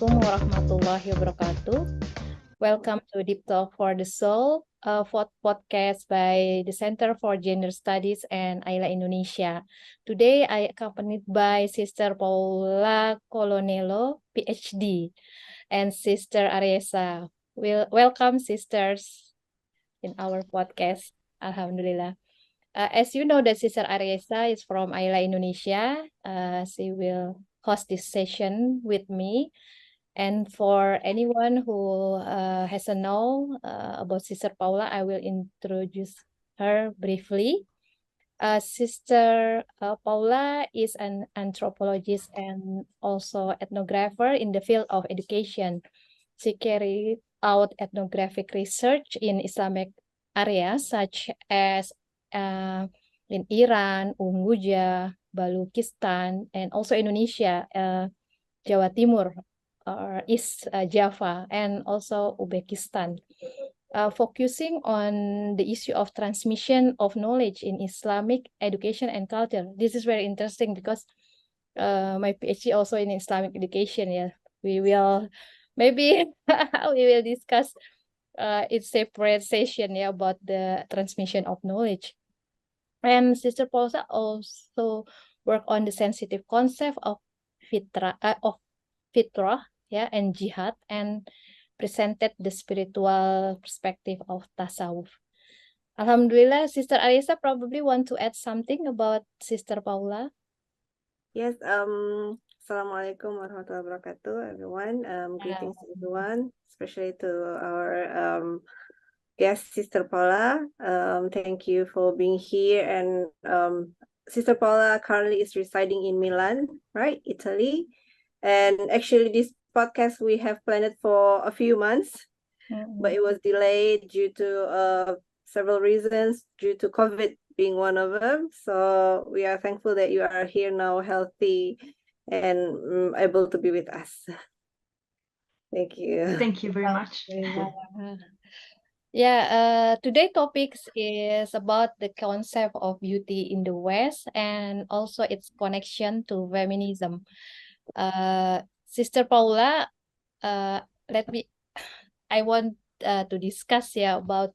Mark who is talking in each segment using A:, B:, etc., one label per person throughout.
A: Assalamualaikum warahmatullahi wabarakatuh. Welcome to Deep Talk for the Soul, a podcast by the Center for Gender Studies and Ayla Indonesia. Today, I accompanied by Sister Paola Colonello, Ph.D., and Sister Ariesa. Welcome, sisters, in our podcast. Alhamdulillah. As you know, that Sister Ariesa is from Ayla Indonesia. She will host this session with me. And for anyone who hasn't know about Sister Paula, I will introduce her briefly. Sister Paula is an anthropologist and also ethnographer in the field of education. She carried out ethnographic research in Islamic areas such as in Iran, Unguja, Balukistan, and also Indonesia, Jawa Timur, or East Java, and also Uzbekistan, focusing on the issue of transmission of knowledge in Islamic education and culture. This is very interesting because my PhD also in Islamic education. Yeah, we will maybe we will discuss its separate session, yeah, about the transmission of knowledge. And Sister Paula also work on the sensitive concept of fitrah, yeah, and jihad, and presented the spiritual perspective of tasawuf. Alhamdulillah, Sister Ariesa probably want to add something about Sister Paula.
B: Yes, Assalamualaikum warahmatullahi wabarakatuh, everyone. Greetings to everyone, especially to our guest, Sister Paula. Thank you for being here. And Sister Paula currently is residing in Milan, right, Italy. And actually, this podcast we have planned for a few months, but it was delayed due to several reasons, due to COVID being one of them. So we are thankful that you are here now, healthy and able to be with us. Thank you.
C: Thank you very much.
A: Yeah, today topics is about the concept of beauty in the West and also its connection to feminism. Sister Paula, I want to discuss about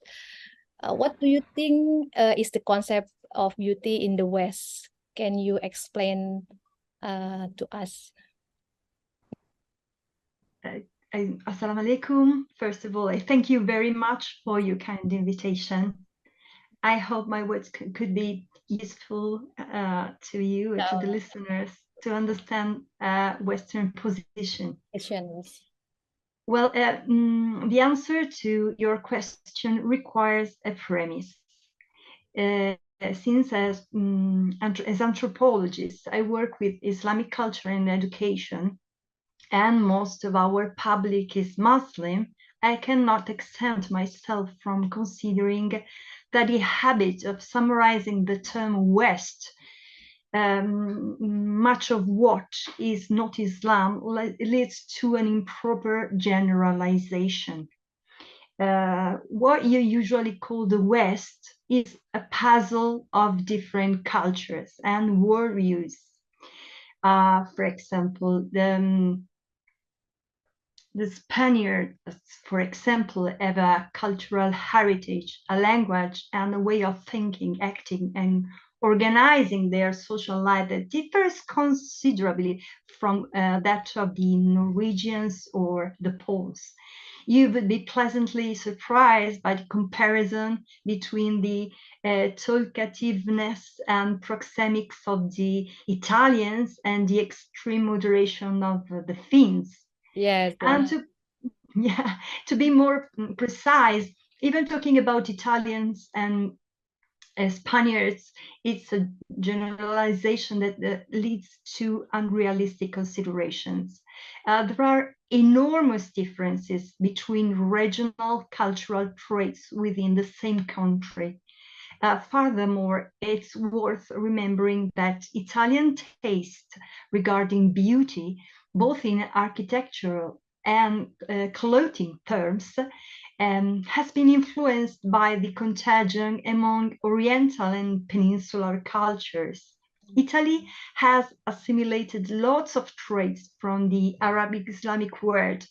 A: what do you think is the concept of beauty in the West? Can you explain to us?
C: Assalamu alaikum. First of all, I thank you very much for your kind invitation. I hope my words could be useful to you and to the listeners to understand Western position. Well, the answer to your question requires a premise. Since as anthropologist, I work with Islamic culture and education, and most of our public is Muslim, I cannot exempt myself from considering that the habit of summarizing the term West, much of what is not Islam, leads to an improper generalization. What you usually call the West is a puzzle of different cultures and worldviews. For example, the Spaniards, for example, have a cultural heritage, a language, and a way of thinking, acting, and organizing their social life that differs considerably from that of the Norwegians or the Poles. You would be pleasantly surprised by the comparison between the talkativeness and proxemics of the Italians and the extreme moderation of the Finns.
A: Yes.
C: And to be more precise, even talking about Italians and Spaniards, it's a generalization that leads to unrealistic considerations. There are enormous differences between regional cultural traits within the same country. Furthermore, it's worth remembering that Italian taste regarding beauty, both in architectural and clothing terms, has been influenced by the contagion among Oriental and Peninsular cultures. Italy has assimilated lots of traits from the Arabic Islamic world,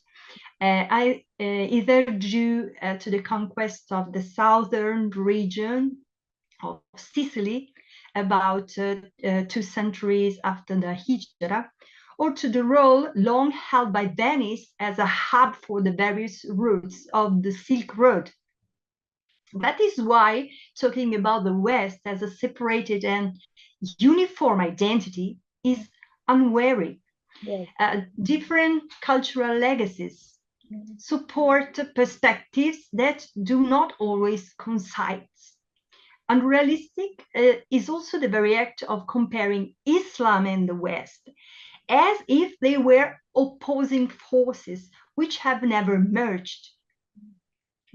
C: either due to the conquest of the southern region of Sicily about 2 centuries after the Hijra, or to the role long held by Venice as a hub for the various routes of the Silk Road. That is why talking about the West as a separated and uniform identity is unwary.
A: Yes.
C: Different cultural legacies support perspectives that do not always coincide. Unrealistic is also the very act of comparing Islam and the West as if they were opposing forces which have never merged.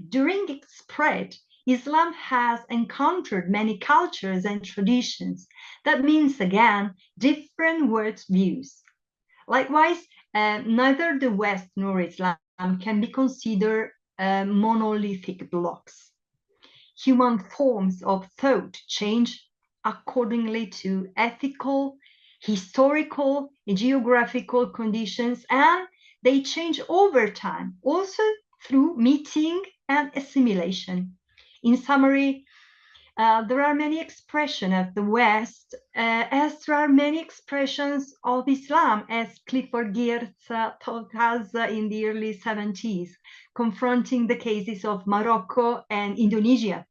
C: During its spread, Islam has encountered many cultures and traditions. That means, again, different worldviews. Likewise, neither the West nor Islam can be considered monolithic blocks. Human forms of thought change accordingly to ethical, historical, geographical conditions, and they change over time, also through meeting and assimilation. In summary, there are many expressions of the West, as there are many expressions of Islam, as Clifford Geertz taught us in the early 70s, confronting the cases of Morocco and Indonesia.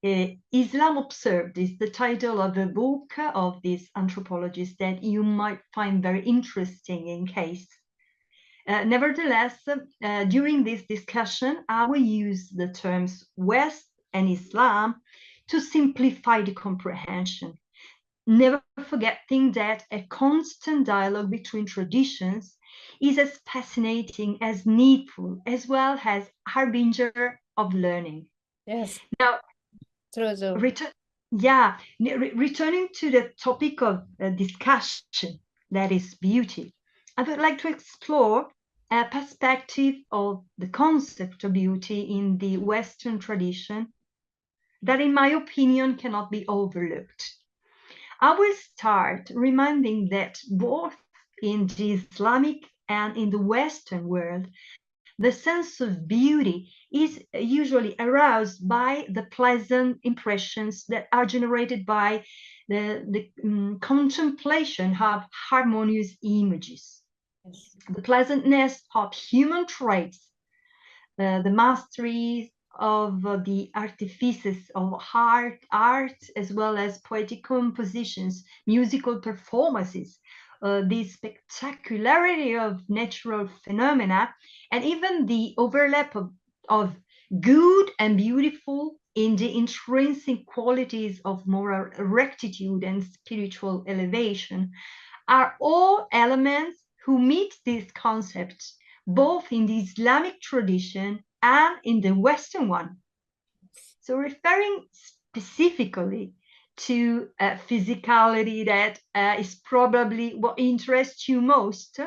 C: Islam Observed is the title of a book of this anthropologist that you might find very interesting in case. Nevertheless, during this discussion, I will use the terms West and Islam to simplify the comprehension, never forgetting that a constant dialogue between traditions is as fascinating as needful, as well as harbinger of learning.
A: Yes.
C: Now,
A: True.
C: returning to the topic of discussion, that is beauty, I would like to explore a perspective of the concept of beauty in the Western tradition that, in my opinion, cannot be overlooked. I will start reminding that both in the Islamic and in the Western world, the sense of beauty is usually aroused by the pleasant impressions that are generated by the contemplation of harmonious images.
A: Yes.
C: The pleasantness of human traits, the mastery of the artifices of art, as well as poetic compositions, musical performances, the spectacularity of natural phenomena, and even the overlap of good and beautiful in the intrinsic qualities of moral rectitude and spiritual elevation are all elements who meet these concepts both in the Islamic tradition and in the Western one. So referring specifically to physicality, that is probably what interests you most,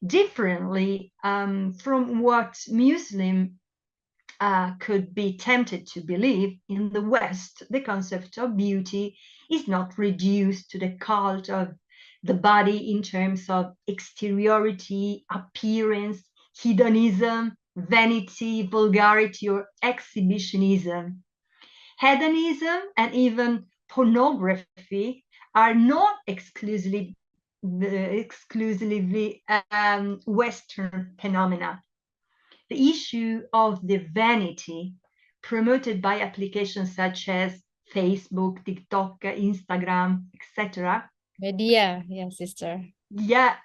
C: differently from what Muslim could be tempted to believe. In the West, the concept of beauty is not reduced to the cult of the body in terms of exteriority, appearance, hedonism, vanity, vulgarity, or exhibitionism. Hedonism and even pornography are not exclusively Western phenomena. The issue of the vanity promoted by applications such as Facebook, TikTok, Instagram, etc.
A: Media, yeah, sister.
C: Yeah,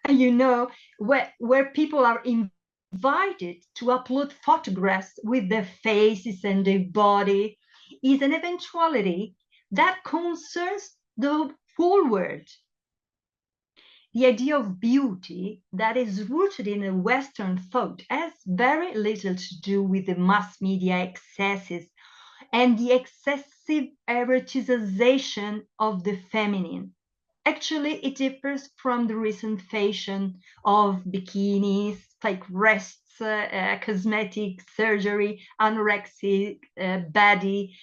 C: where people are invited to upload photographs with their faces and their body is an eventuality that concerns the whole world. The idea of beauty that is rooted in a Western thought has very little to do with the mass media excesses and the excessive eroticization of the feminine. Actually, it differs from the recent fashion of bikinis, fake breasts, cosmetic surgery, anorexic body,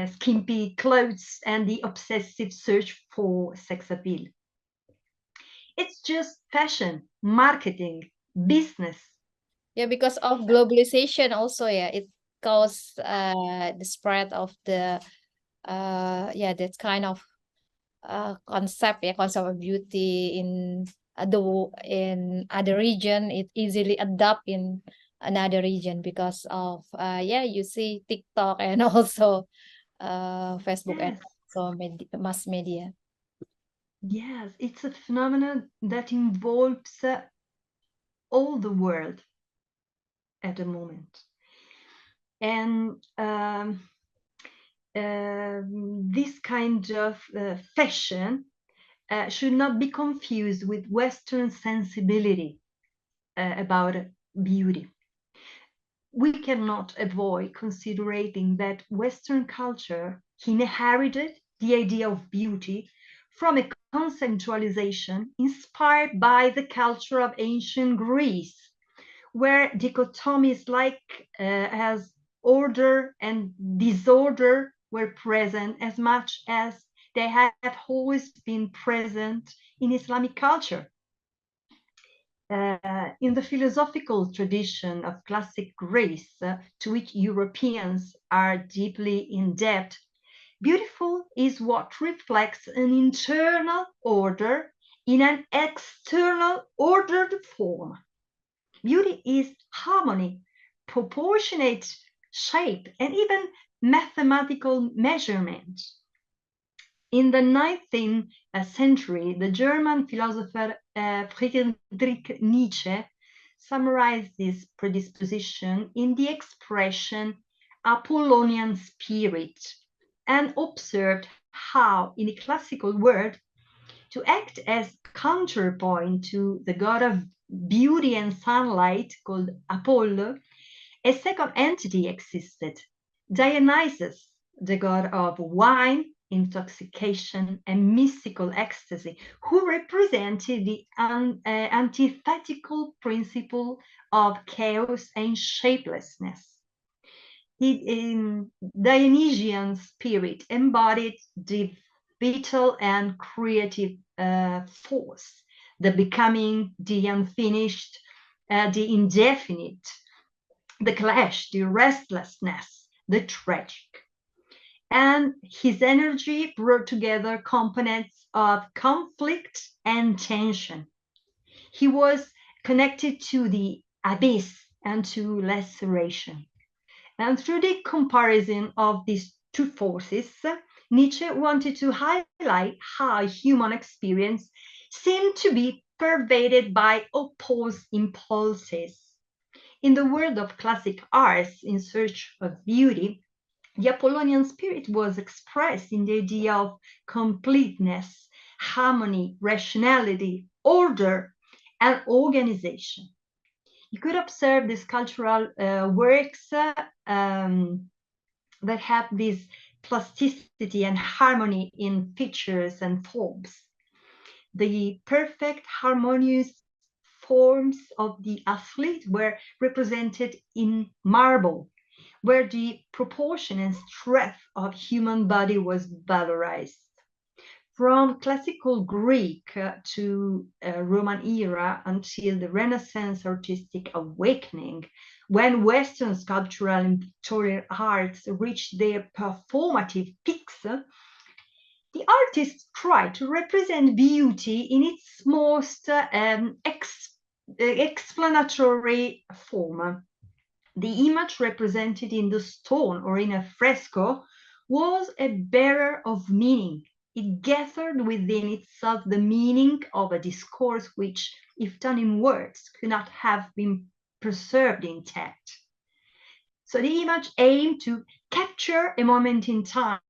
C: skimpy clothes, and the obsessive search for sex appeal. It's just fashion, marketing, business.
A: Yeah, because of globalization also, yeah, it caused the spread of the that kind of concept of beauty in other region. It easily adapt in another region because of you see TikTok and also Facebook and
C: Yes,
A: also mass media.
C: yes, it's a phenomenon that involves all the world at the moment. And this kind of fashion should not be confused with Western sensibility about beauty. We cannot avoid considering that Western culture inherited the idea of beauty from a conceptualization inspired by the culture of ancient Greece, where dichotomies as order and disorder were present as much as they have always been present in Islamic culture. In the philosophical tradition of classic Greece, to which Europeans are deeply indebted, beautiful is what reflects an internal order in an external ordered form. Beauty is harmony, proportionate shape, and even mathematical measurement. In the 19th century, the German philosopher Friedrich Nietzsche summarized this predisposition in the expression Apollonian spirit and observed how, in a classical world, to act as counterpoint to the god of beauty and sunlight called Apollo, a second entity existed, Dionysus, the god of wine, intoxication, and mystical ecstasy, who represented the antithetical principle of chaos and shapelessness. The Dionysian spirit embodied the vital and creative force, the becoming, the unfinished, the indefinite, the clash, the restlessness, the tragic. And his energy brought together components of conflict and tension. He was connected to the abyss and to laceration. And through the comparison of these two forces, Nietzsche wanted to highlight how human experience seemed to be pervaded by opposed impulses. In the world of classic arts in search of beauty, the Apollonian spirit was expressed in the idea of completeness, harmony, rationality, order, and organization. You could observe these cultural works that have this plasticity and harmony in features and forms. The perfect harmonious forms of the athlete were represented in marble, where the proportion and strength of human body was valorized. From classical Greek to Roman era until the Renaissance artistic awakening, when Western sculptural and pictorial arts reached their performative peaks, the artists tried to represent beauty in its most explanatory form. The image represented in the stone or in a fresco was a bearer of meaning. It gathered within itself the meaning of a discourse which, if done in words, could not have been preserved intact. So the image aimed to capture a moment in time,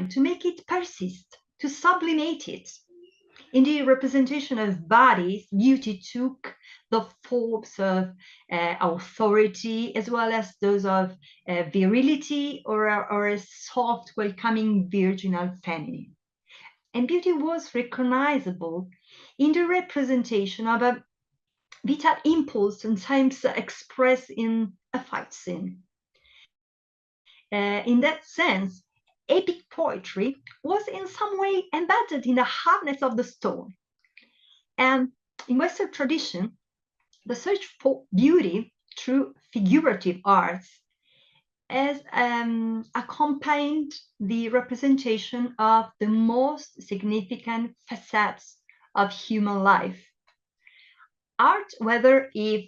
C: to make it persist, to sublimate it. In the representation of bodies, beauty took the forms of authority as well as those of virility or a soft, welcoming, virginal feminine. and beauty was recognizable in the representation of a vital impulse, sometimes expressed in a fight scene. In that sense, epic poetry was in some way embedded in the hardness of the stone. And in Western tradition, the search for beauty through figurative arts has accompanied the representation of the most significant facets of human life. Art, whether if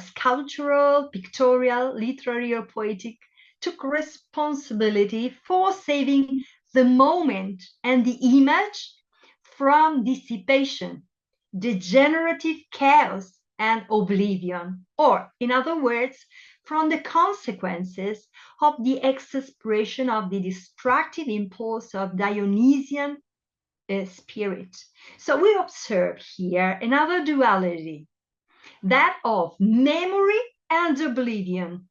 C: sculptural, pictorial, literary, or poetic, took responsibility for saving the moment and the image from dissipation, degenerative chaos, and oblivion, or, in other words, from the consequences of the exasperation of the destructive impulse of Dionysian spirit. So we observe here another duality, that of memory and oblivion.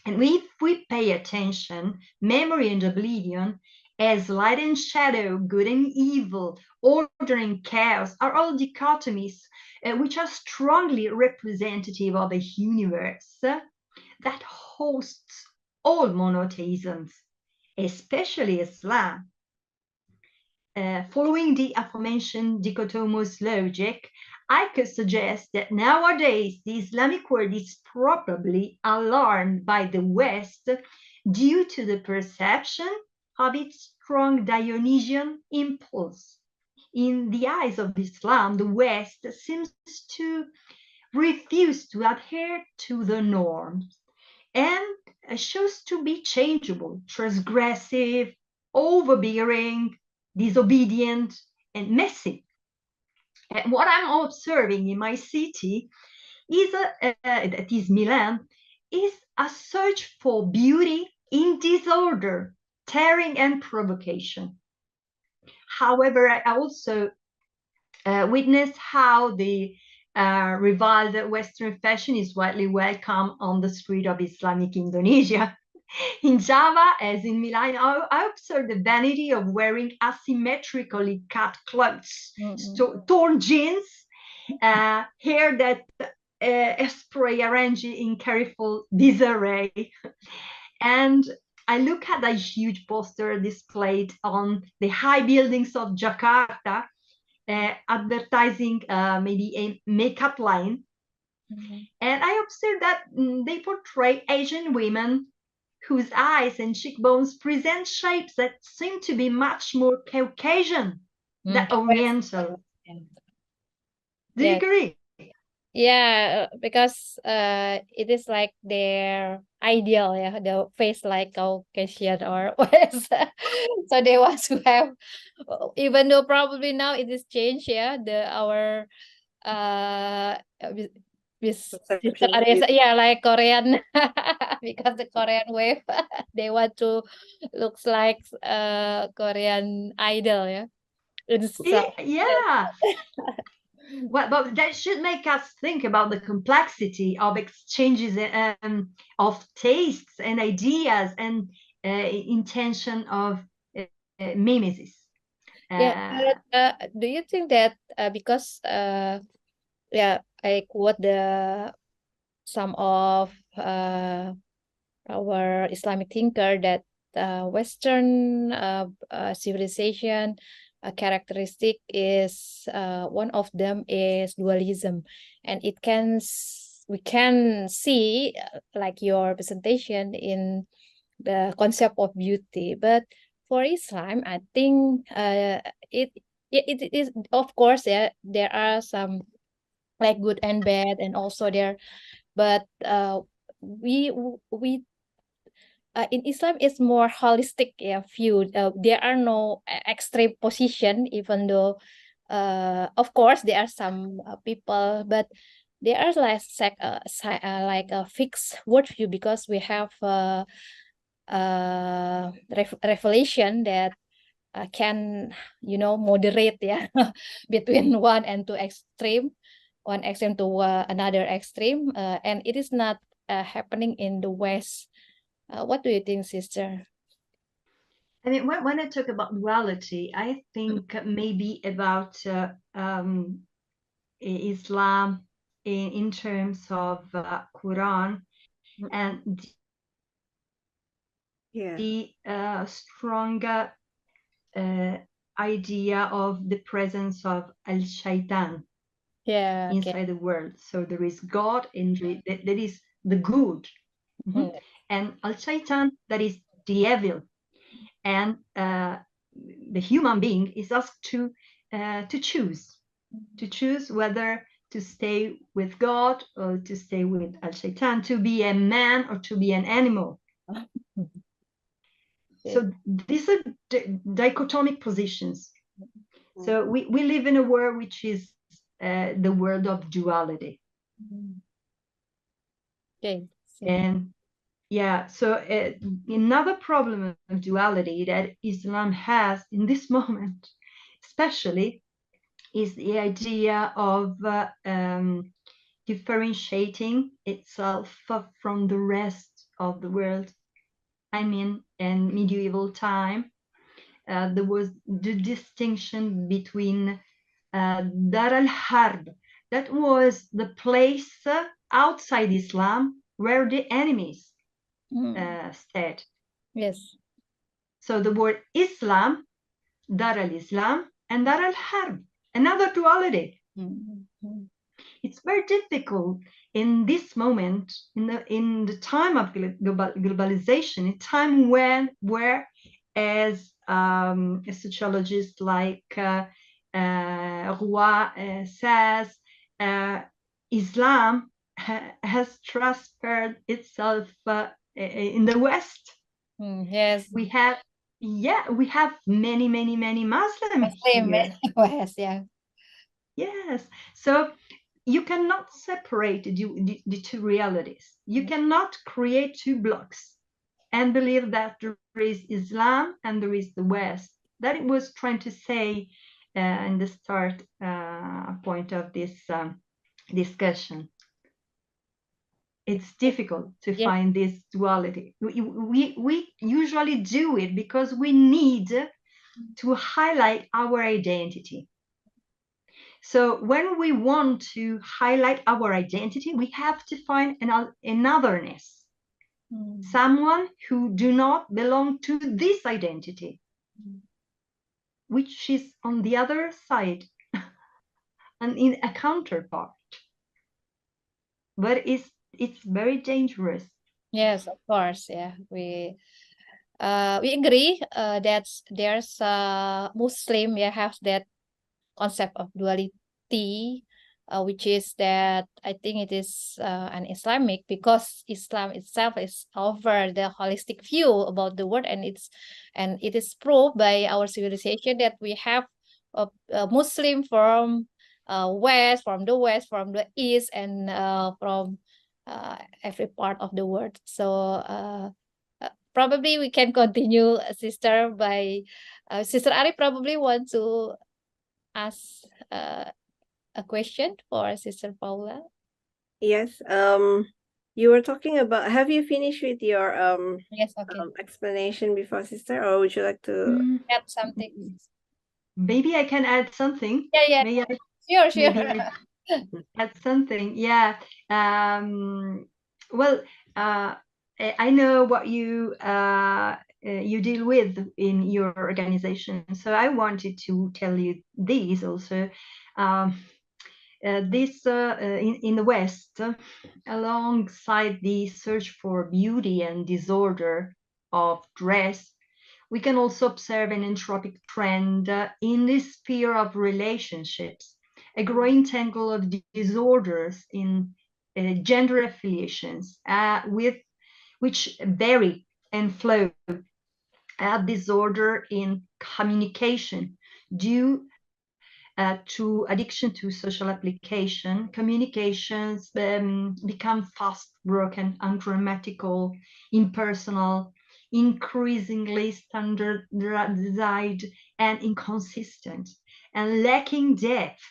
C: And if we pay attention, memory and oblivion, as light and shadow, good and evil, order and chaos, are all dichotomies which are strongly representative of a universe that hosts all monotheisms, especially Islam. Following the aforementioned dichotomous logic, I could suggest that nowadays the Islamic world is probably alarmed by the West due to the perception of its strong Dionysian impulse. In the eyes of Islam, the West seems to refuse to adhere to the norms and shows to be changeable, transgressive, overbearing, disobedient, and messy. And what I'm observing in my city is that is Milan, is a search for beauty in disorder, tearing, and provocation. However, I also witnessed how the reviled Western fashion is widely welcome on the street of Islamic Indonesia. In Java, as in Milan, I observed the vanity of wearing asymmetrically cut clothes, torn jeans, hair that spray arranged in careful disarray. And I look at a huge poster displayed on the high buildings of Jakarta, advertising maybe a makeup line. And I observed that they portray Asian women whose eyes and cheekbones present shapes that seem to be much more Caucasian than Oriental. Do you agree?
A: Yeah, because it is like their ideal, yeah, the face like Caucasian or West. So they want to have, even though probably now it is changed, yeah, our with Sister Ariesa, yeah, like Korean, because the Korean wave, they want to looks like Korean idol, yeah.
C: Yeah. Well, but that should make us think about the complexity of exchanges of tastes and ideas and intention of mimesis.
A: Yeah, but do you think that because yeah, I quote some of our Islamic thinker that Western civilization characteristic is one of them is dualism, and we can see like your presentation in the concept of beauty, but for Islam, I think it is, of course, yeah, there are some like good and bad, and also there, but we in Islam it's more holistic, yeah, view. There are no extreme position, even though of course there are some people, but there are like a fixed worldview, because we have revelation that can moderate, yeah, between one and two extreme, one extreme to another extreme, and it is not happening in the West. What do you think, sister?
C: I mean, when I talk about duality, I think maybe about Islam in terms of Quran and the stronger idea of the presence of al-shaitan inside the world. So there is God, and that is the good, and al-shaitan, that is the evil, and the human being is asked to choose whether to stay with God or to stay with al-shaitan, to be a man or to be an animal. So these are dichotomic positions. So we live in a world which is the world of duality. And yeah, so another problem of duality that Islam has in this moment, especially, is the idea of differentiating itself from the rest of the world. I mean, in medieval time, there was the distinction between Dar al-Harb, that was the place outside Islam where the enemies stayed.
A: Yes.
C: So the word Islam, Dar al-Islam, and Dar al-Harb, another duality. It's very difficult in this moment, in the time of globalization, a time where as a sociologist like Roy says, Islam has transferred itself in the West.
A: Yes.
C: We have many Muslims here.
A: West, yeah.
C: Yes. So you cannot separate the two realities. You cannot create two blocks and believe that there is Islam and there is the West. That it was trying to say in the start point of this discussion. It's difficult to find this duality. We usually do it because we need to highlight our identity. So when we want to highlight our identity, we have to find an otherness, someone who do not belong to this identity, which is on the other side and in a counterpart. But it's very dangerous.
A: Yes, of course. Yeah, we agree that there's Muslim have that concept of duality, which is that I think it is an Islamic, because Islam itself is over the holistic view about the world, and it is proved by our civilization that we have a Muslim from West, from the East, and from every part of the world. So probably we can continue, sister, by Sister Ari probably want to ask a question for Sister Paula.
B: Yes. You were talking about, have you finished with your
A: Yes, okay.
B: explanation before, sister, or would you like to
A: add something?
C: Maybe I can add something.
A: Yeah.
C: May I,
A: Sure.
C: maybe I add something. Yeah. Well, I know what you deal with in your organization, so I wanted to tell you this also. This in the West, alongside the search for beauty and disorder of dress, we can also observe an entropic trend in the sphere of relationships, a growing tangle of disorders in gender affiliations, with which vary and flow. Disorder in communication due to addiction to social application. Communications become fast, broken, ungrammatical, impersonal, increasingly standardized and inconsistent, and lacking depth.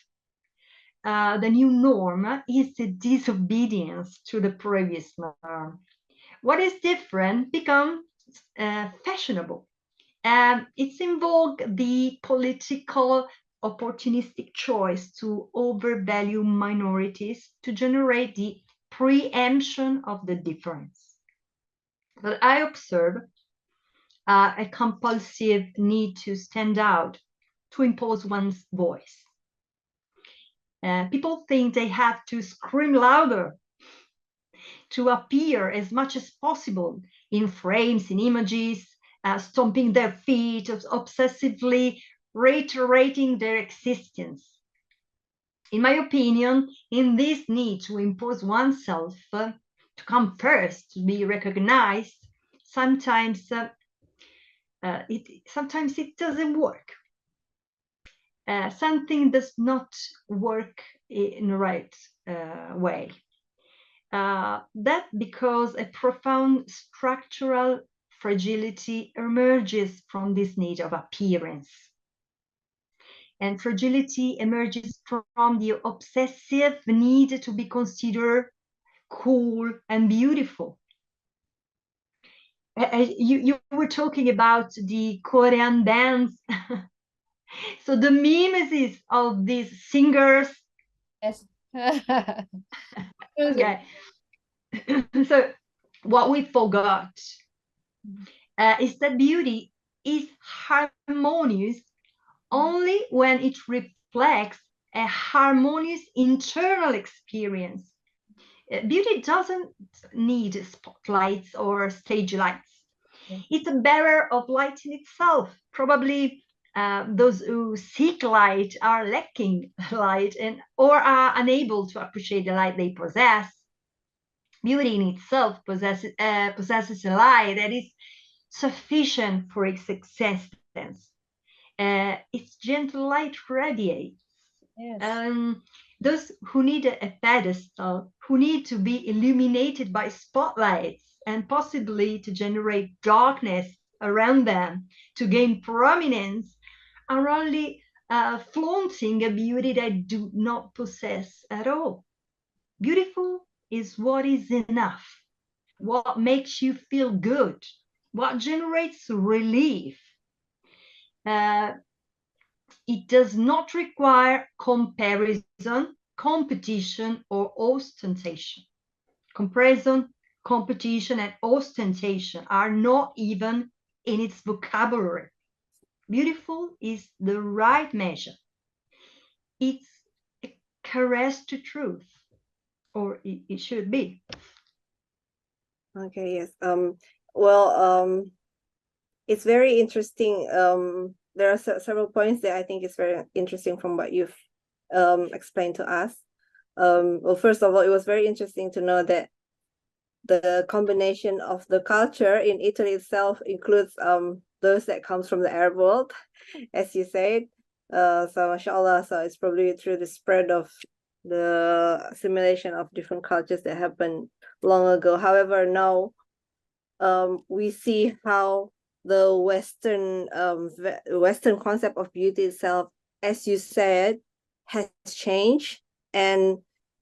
C: The new norm is the disobedience to the previous norm. What is different becomes fashionable, It's involved the political opportunistic choice to overvalue minorities to generate the preemption of the difference. But I observe a compulsive need to stand out, to impose one's voice. People think they have to scream louder, to appear as much as possible in frames, in images, stomping their feet, obsessively reiterating their existence. In my opinion, in this need to impose oneself, to come first, to be recognized, sometimes it doesn't work. Something does not work in the right way. That because a profound structural fragility emerges from this need of appearance. And fragility emerges from the obsessive need to be considered cool and beautiful. You were talking about the Korean dance. So the mimesis of these singers.
A: Yes.
C: Okay. So what we forgot is that beauty is harmonious only when it reflects a harmonious internal experience. Beauty doesn't need spotlights or stage lights. It's a bearer of light in itself. Probably those who seek light are lacking light or are unable to appreciate the light they possess. Beauty in itself possesses a light that is sufficient for its existence. Its gentle light radiates.
A: Yes.
C: Those who need a pedestal, who need to be illuminated by spotlights and possibly to generate darkness around them, to gain prominence, are only flaunting a beauty they do not possess at all. Beautiful is what is enough, what makes you feel good, what generates relief. It does not require comparison, competition, or ostentation. Comparison, competition, and ostentation are not even in its vocabulary. Beautiful is the right measure. It's a caress to truth, or it should be.
B: Okay, yes. Well, it's very interesting. There are several points that I think is very interesting from what you've explained to us. Well, first of all, it was very interesting to know that the combination of the culture in Italy itself includes those that comes from the Arab world, as you said. So mashallah, so it's probably through the spread of the assimilation of different cultures that happened long ago. However, now we see how the Western concept of beauty itself, as you said, has changed, and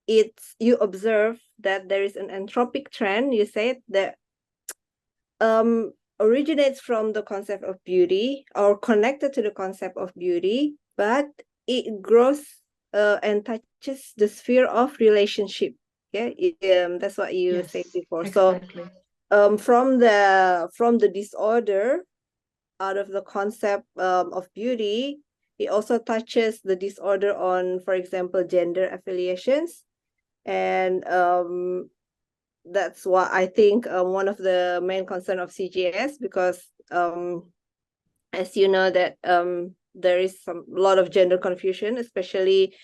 B: you observe that there is an anthropic trend, you said, that originates from the concept of beauty or connected to the concept of beauty, but it grows and touches the sphere of relationship. Yeah, that's what you
C: Yes,
B: said before.
C: exactly.
B: So from the disorder out of the concept of beauty, it also touches the disorder on, for example, gender affiliations. And that's what I think one of the main concern of CGS, because as you know that there is a lot of gender confusion, especially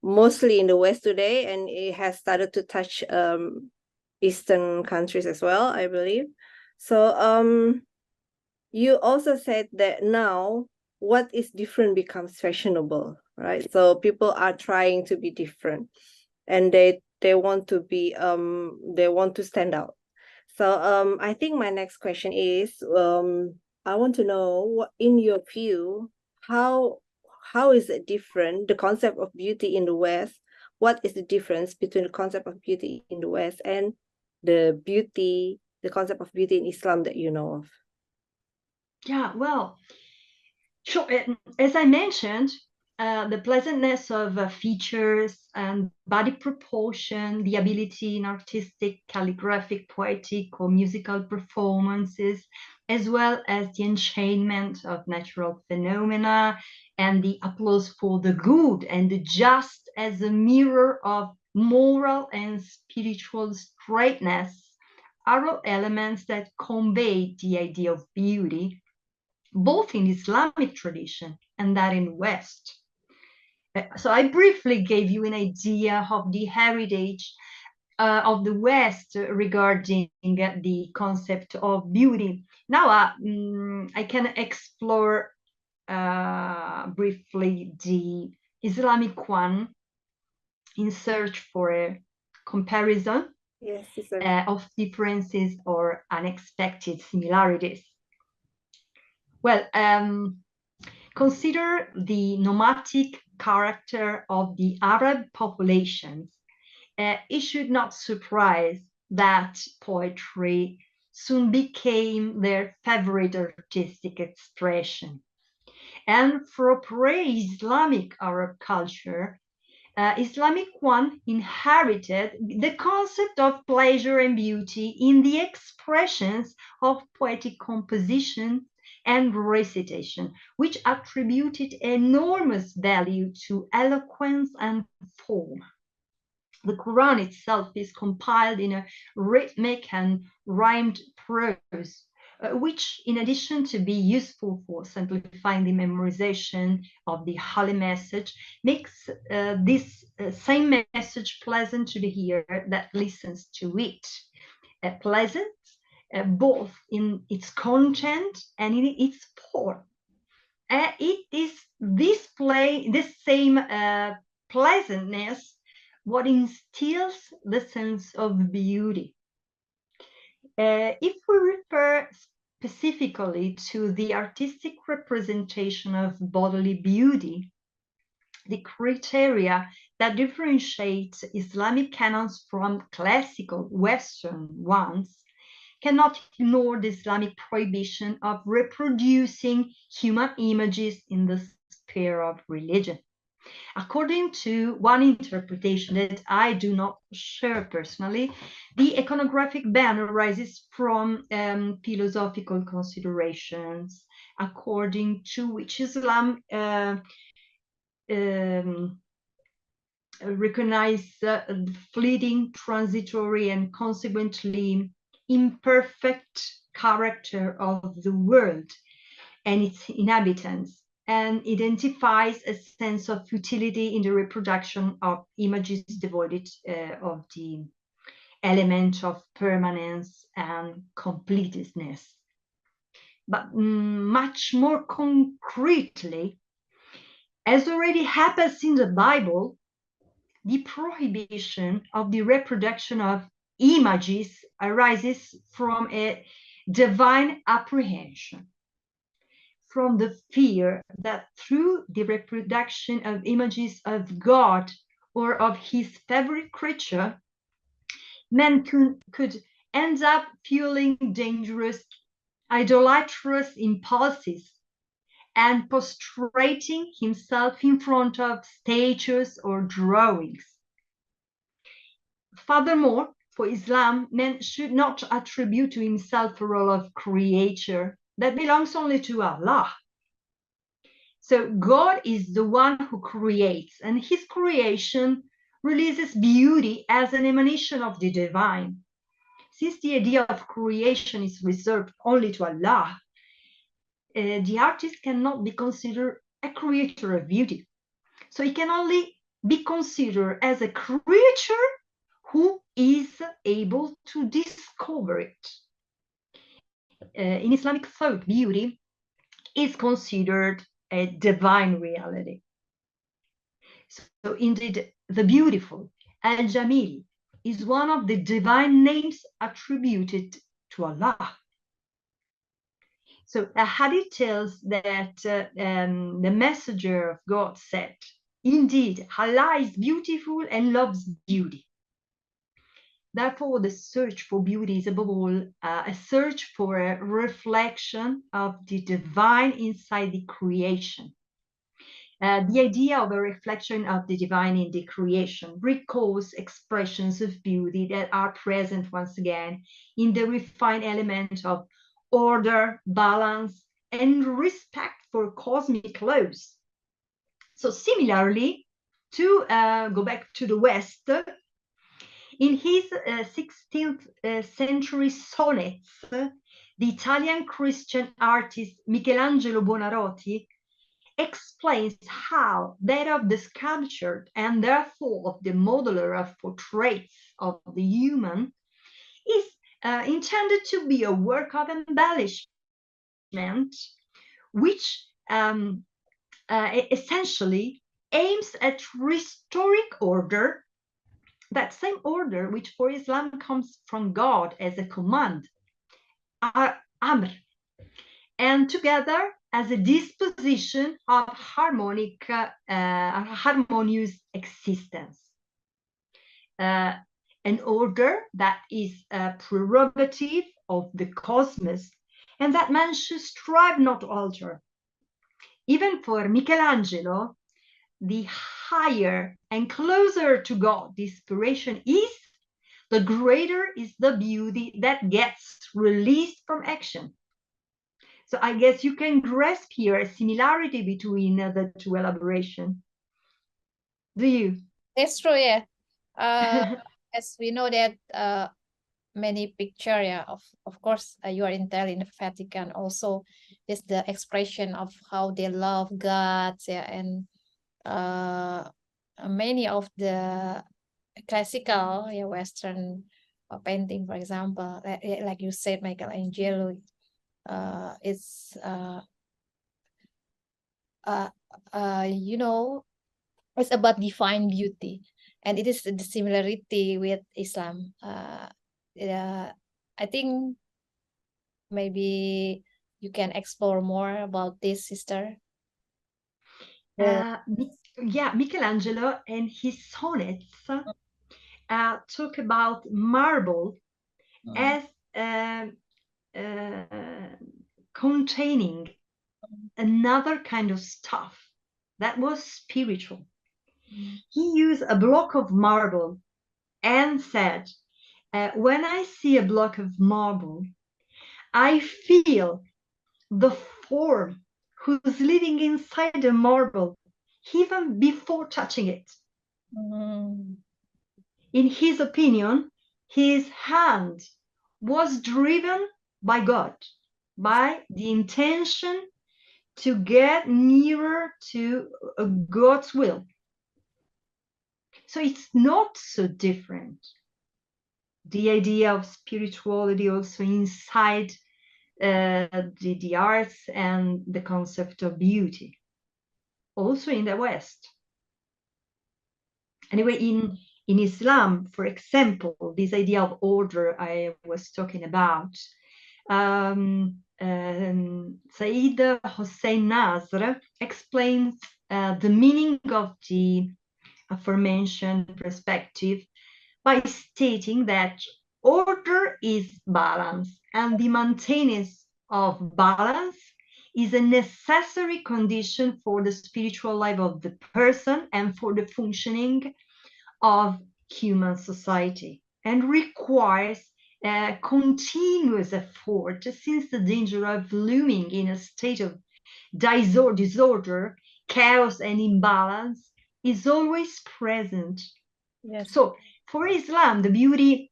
B: mostly in the West today, and it has started to touch Eastern countries as well, I believe. So you also said that now what is different becomes fashionable, right? So people are trying to be different, and they want to be they want to stand out. So I think my next question is I want to know, what in your view, how is it different, the concept of beauty in the West? What is the difference between the concept of beauty in the West and the concept of beauty in Islam that you know of?
C: Yeah, well, sure. As I mentioned, the pleasantness of features and body proportion, the ability in artistic, calligraphic, poetic, or musical performances, as well as the enchainment of natural phenomena and the applause for the good and the just as a mirror of moral and spiritual straightness are all elements that convey the idea of beauty both in Islamic tradition and that in West. So I briefly gave you an idea of the heritage of the West regarding the concept of beauty. Now I can explore briefly the Islamic one in search for a comparison
B: Yes, sister.
C: of differences or unexpected similarities. Well, consider the nomadic character of the Arab populations. It should not surprise that poetry soon became their favorite artistic expression. And for pre-Islamic Arab culture, Islamic one inherited the concept of pleasure and beauty in the expressions of poetic composition and recitation, which attributed enormous value to eloquence and form. The Quran itself is compiled in a rhythmic and rhymed prose, which, in addition to be useful for simplifying the memorization of the Holy Message, makes this same message pleasant to the hearer that listens to it. Pleasant both in its content and in its form. It is this same pleasantness what instills the sense of beauty. If we refer specifically to the artistic representation of bodily beauty, the criteria that differentiate Islamic canons from classical Western ones cannot ignore the Islamic prohibition of reproducing human images in the sphere of religion. According to one interpretation that I do not share personally, the iconographic ban arises from philosophical considerations, according to which Islam recognize the fleeting, transitory, and consequently imperfect character of the world and its inhabitants, and identifies a sense of futility in the reproduction of images devoid of the element of permanence and completeness. But much more concretely, as already happens in the Bible, the prohibition of the reproduction of images arises from a divine apprehension, from the fear that through the reproduction of images of God or of his favorite creature, man could end up fueling dangerous, idolatrous impulses and prostrating himself in front of statues or drawings. Furthermore, for Islam, man should not attribute to himself a role of creator that belongs only to Allah. So God is the one who creates, and his creation releases beauty as an emanation of the divine. Since the idea of creation is reserved only to Allah, the artist cannot be considered a creator of beauty. So he can only be considered as a creature who is able to discover it. In Islamic thought, beauty is considered a divine reality. So indeed, the beautiful, Al-Jamil, is one of the divine names attributed to Allah. So a hadith tells that the messenger of God said, indeed, Allah is beautiful and loves beauty. Therefore, the search for beauty is above all a search for a reflection of the divine inside the creation. The idea of a reflection of the divine in the creation recalls expressions of beauty that are present once again in the refined element of order, balance, and respect for cosmic laws. So similarly, to go back to the West, in his 16th century sonnets, the Italian Christian artist Michelangelo Buonarroti explains how that of the sculptor and therefore of the modeler of portraits of the human is intended to be a work of embellishment, which essentially aims at restoring order, that same order which for Islam comes from God as a command, amr, and together as a disposition of harmonious existence. An order that is a prerogative of the cosmos and that man should strive not to alter. Even for Michelangelo, the higher and closer to God the inspiration is, the greater is the beauty that gets released from action. So I guess you can grasp here a similarity between the two elaborations. Do you?
A: That's true, yeah. As we know that many picture, yeah, of course, you are in the Vatican also. Is the expression of how they love God, yeah, and many of the classical, yeah, Western painting, for example, like you said, Michelangelo, it's you know, it's about divine beauty, and it is the similarity with Islam. Yeah, I think maybe you can explore more about this, sister.
C: Yeah, Michelangelo and his sonnets talk about marble as containing another kind of stuff that was spiritual. He used a block of marble and said, when I see a block of marble, I feel the form who's living inside the marble even before touching it. In his opinion, his hand was driven by God, by the intention to get nearer to God's will. So it's not so different. The idea of spirituality also inside the arts and the concept of beauty, also in the West. Anyway, in Islam, for example, this idea of order I was talking about, Said Hossein Nasr explains the meaning of the aforementioned perspective by stating that order is balance, and the maintenance of balance is a necessary condition for the spiritual life of the person and for the functioning of human society, and requires a continuous effort, since the danger of looming in a state of disorder, chaos, and imbalance is always present.
A: Yes.
C: So for Islam, the beauty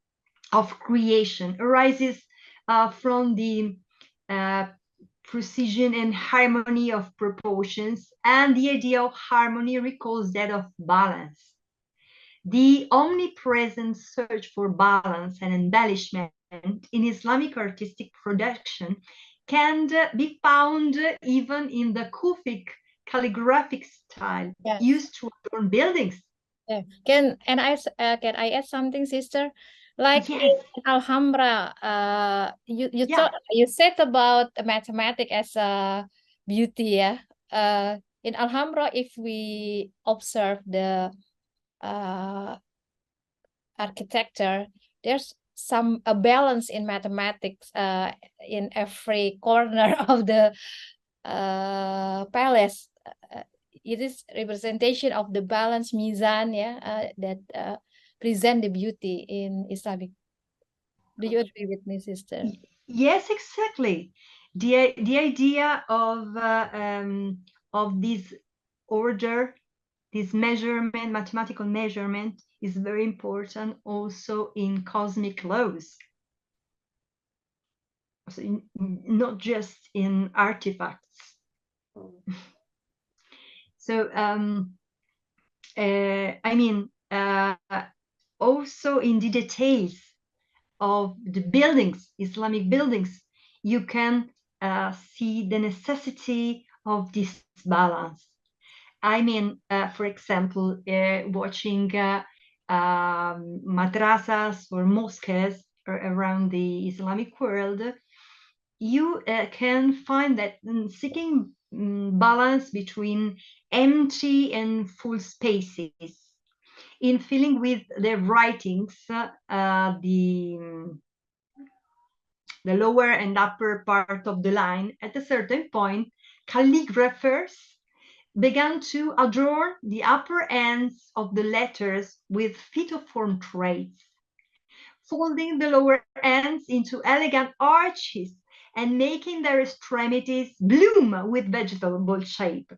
C: of creation arises from the precision and harmony of proportions, and the idea of harmony recalls that of balance. The omnipresent search for balance and embellishment in Islamic artistic production can be found even in the Kufic calligraphic style used to adorn buildings.
A: Yeah. Can I add something, sister? Like in Alhambra, you said about mathematics as a beauty, yeah. In Alhambra, if we observe the architecture, there's a balance in mathematics in every corner of the palace. It is representation of the balance mizan, that present the beauty in Islamic. Do you agree with me, sister?
C: Yes, exactly. The idea of this order, this measurement, mathematical measurement, is very important also in cosmic laws. So not just in artifacts. So I mean, also in the details of the buildings, Islamic buildings, you can see the necessity of this balance. I mean, for example, watching madrasas or mosques around the Islamic world, you can find that seeking balance between empty and full spaces, in filling with their writings, the lower and upper part of the line, at a certain point, calligraphers began to adorn the upper ends of the letters with phytoform traits, folding the lower ends into elegant arches and making their extremities bloom with vegetal shape.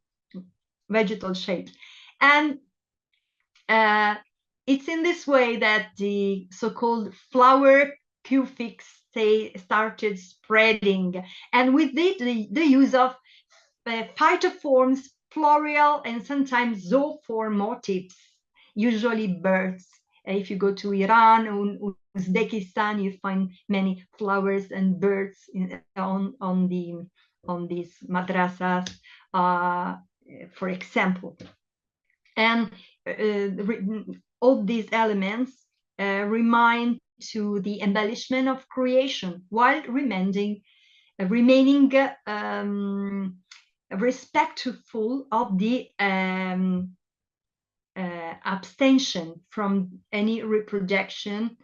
C: And it's in this way that the so-called flower cufics started spreading, and with it, the use of phytoforms, floral, and sometimes zooform motifs, usually birds. If you go to Iran or Uzbekistan, you find many flowers and birds on these madrasas, for example. And all these elements remind to the embellishment of creation, while remaining respectful of the abstention from any reproduction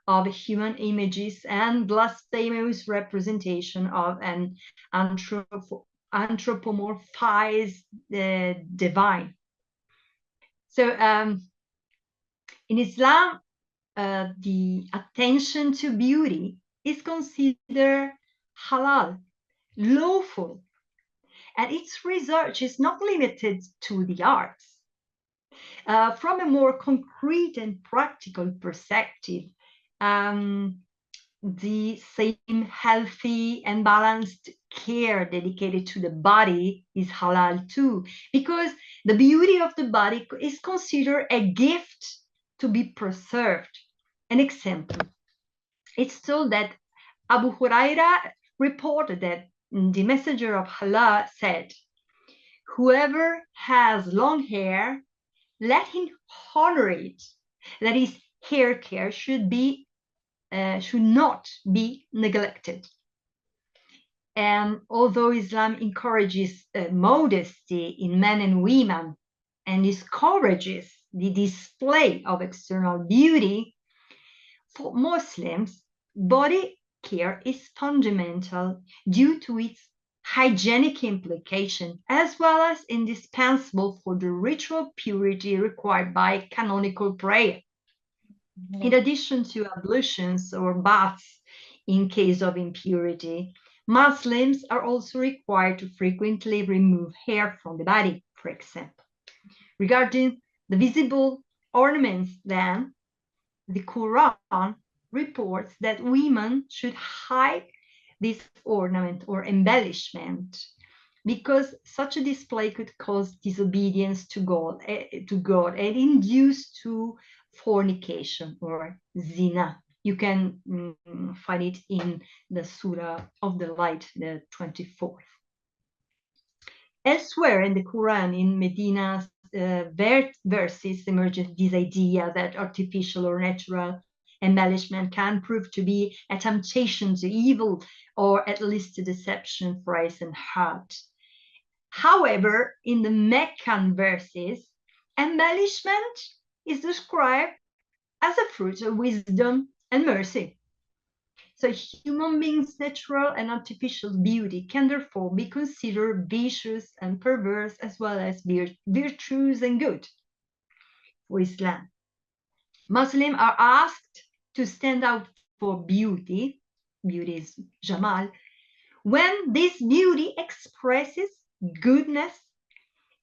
C: of human images and blasphemous representation of an anthropomorphized divine. So in Islam, the attention to beauty is considered halal, lawful, and its research is not limited to the arts. From a more concrete and practical perspective, the same healthy and balanced care dedicated to the body is halal too, because the beauty of the body is considered a gift to be preserved. An example, it's told that Abu Huraira reported that the messenger of Allah said, "Whoever has long hair, let him honor it." That is, hair care should not be neglected. And although Islam encourages modesty in men and women and discourages the display of external beauty, for Muslims, body care is fundamental due to its hygienic implication, as well as indispensable for the ritual purity required by canonical prayer. In addition to ablutions or baths in case of impurity, Muslims are also required to frequently remove hair from the body, for example. Regarding the visible ornaments, then, the Quran reports that women should hide this ornament or embellishment, because such a display could cause disobedience to God and induce to fornication or zina. You can find it in the Surah of the Light, the 24th. Elsewhere in the Quran, in Medina's verses, emerges this idea that artificial or natural embellishment can prove to be a temptation to evil, or at least a deception for eyes and heart. However, in the Meccan verses, embellishment is described as a fruit of wisdom and mercy. So human beings' natural and artificial beauty can therefore be considered vicious and perverse, as well as virtuous and good. For Islam, Muslims are asked to stand out for beauty is Jamal, when this beauty expresses goodness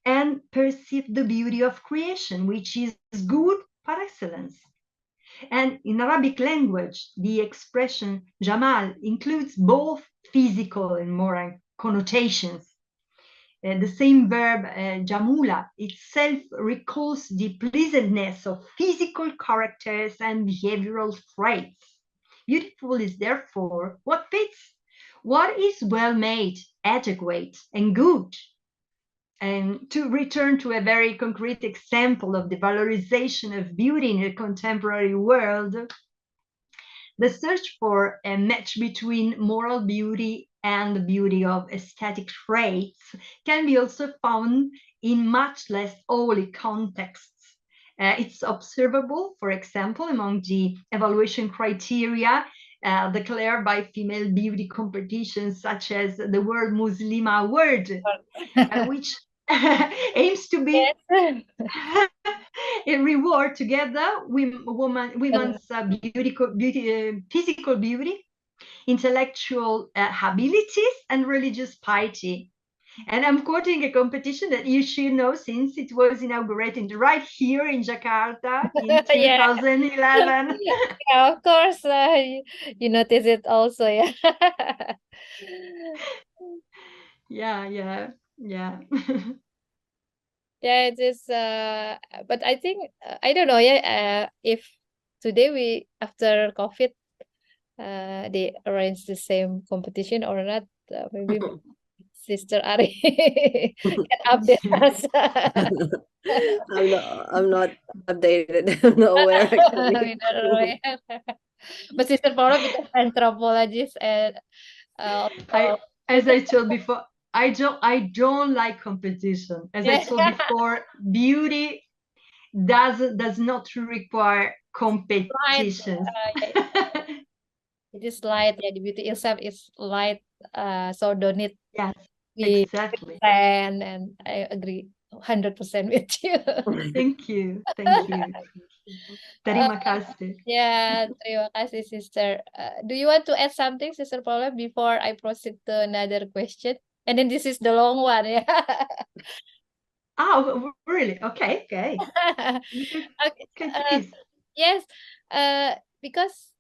C: and perceive the beauty of creation, which is good par excellence. And in Arabic language, the expression Jamal includes both physical and moral connotations. The same verb, jamula, itself recalls the pleasantness of physical characters and behavioral traits. Beautiful is therefore what fits, what is well made, adequate, and good. And to return to a very concrete example of the valorization of beauty in the contemporary world, the search for a match between moral beauty and the beauty of aesthetic traits can be also found in much less holy contexts. It's observable, for example, among the evaluation criteria declared by female beauty competitions, such as the World Muslima Award, which aims to be
A: Yes.
C: a reward together women's physical beauty, intellectual abilities, and religious piety. And I'm quoting a competition that you should know, since it was inaugurated right here in Jakarta in
A: Yeah.
C: 2011.
A: Yeah, of course, you notice it also, yeah.
C: Yeah.
A: Yeah, it is. But I think I don't know. Yeah, if today after COVID, they arrange the same competition or not. Maybe Sister Ari can update us.
B: I'm not updated. I'm not aware actually.
A: We don't know, yeah. But Sister Paula because anthropologist and also
C: As I told before, I don't like competition. As I
A: yeah.
C: told before, beauty does not require
A: Light.
C: competitions.
A: Yeah. It is light. Yeah, the beauty itself is light. So don't need
C: Yes,
A: be
C: exactly.
A: pretend, and I agree 100% with you.
C: Thank you.
A: Uh,
C: Terima kasih.
A: yeah, terima kasih, Sister. Do you want to add something, Sister Paula, before I proceed to another question? And then this is the long one, yeah.
C: Oh, really? Okay.
A: Okay.
C: Okay, please.
A: Yes. Because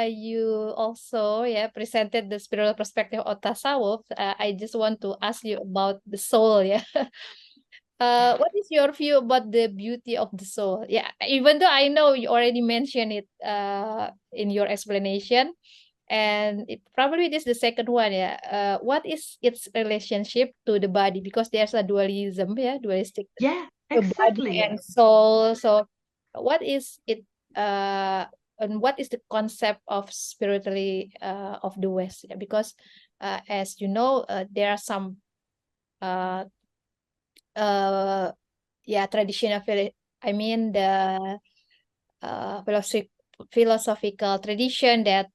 A: you also presented the spiritual perspective of tasawwuf. I just want to ask you about the soul. Yeah. What is your view about the beauty of the soul? Yeah, even though I know you already mentioned it in your explanation, and it probably this the second one. Yeah. What is its relationship to the body? Because there's a dualism. Yeah, dualistic.
C: Yeah,
A: The body
C: exactly.
A: and soul. So, what is it? And what is the concept of spiritually of the West? Yeah, because as you know, there are some traditional. I mean the philosophical tradition that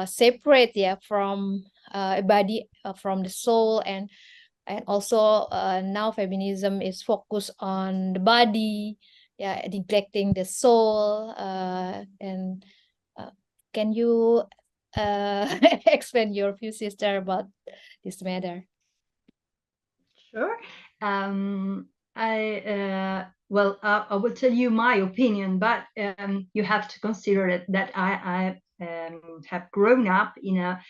A: separate from a body from the soul, and also now feminism is focused on the body, neglecting the soul. And can you explain your view, sister, about this matter?
C: Sure. I will tell you my opinion, but you have to consider that I have grown up in a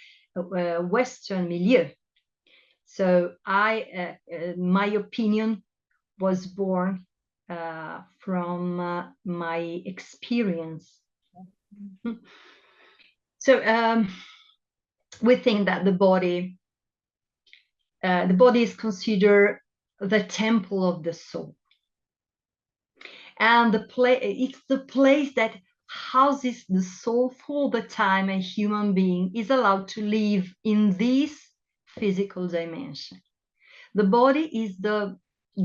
C: Western milieu. So my opinion was born from my experience. So we think that the body is considered the temple of the soul, and it's the place that houses the soul for the time a human being is allowed to live in this physical dimension. The body is the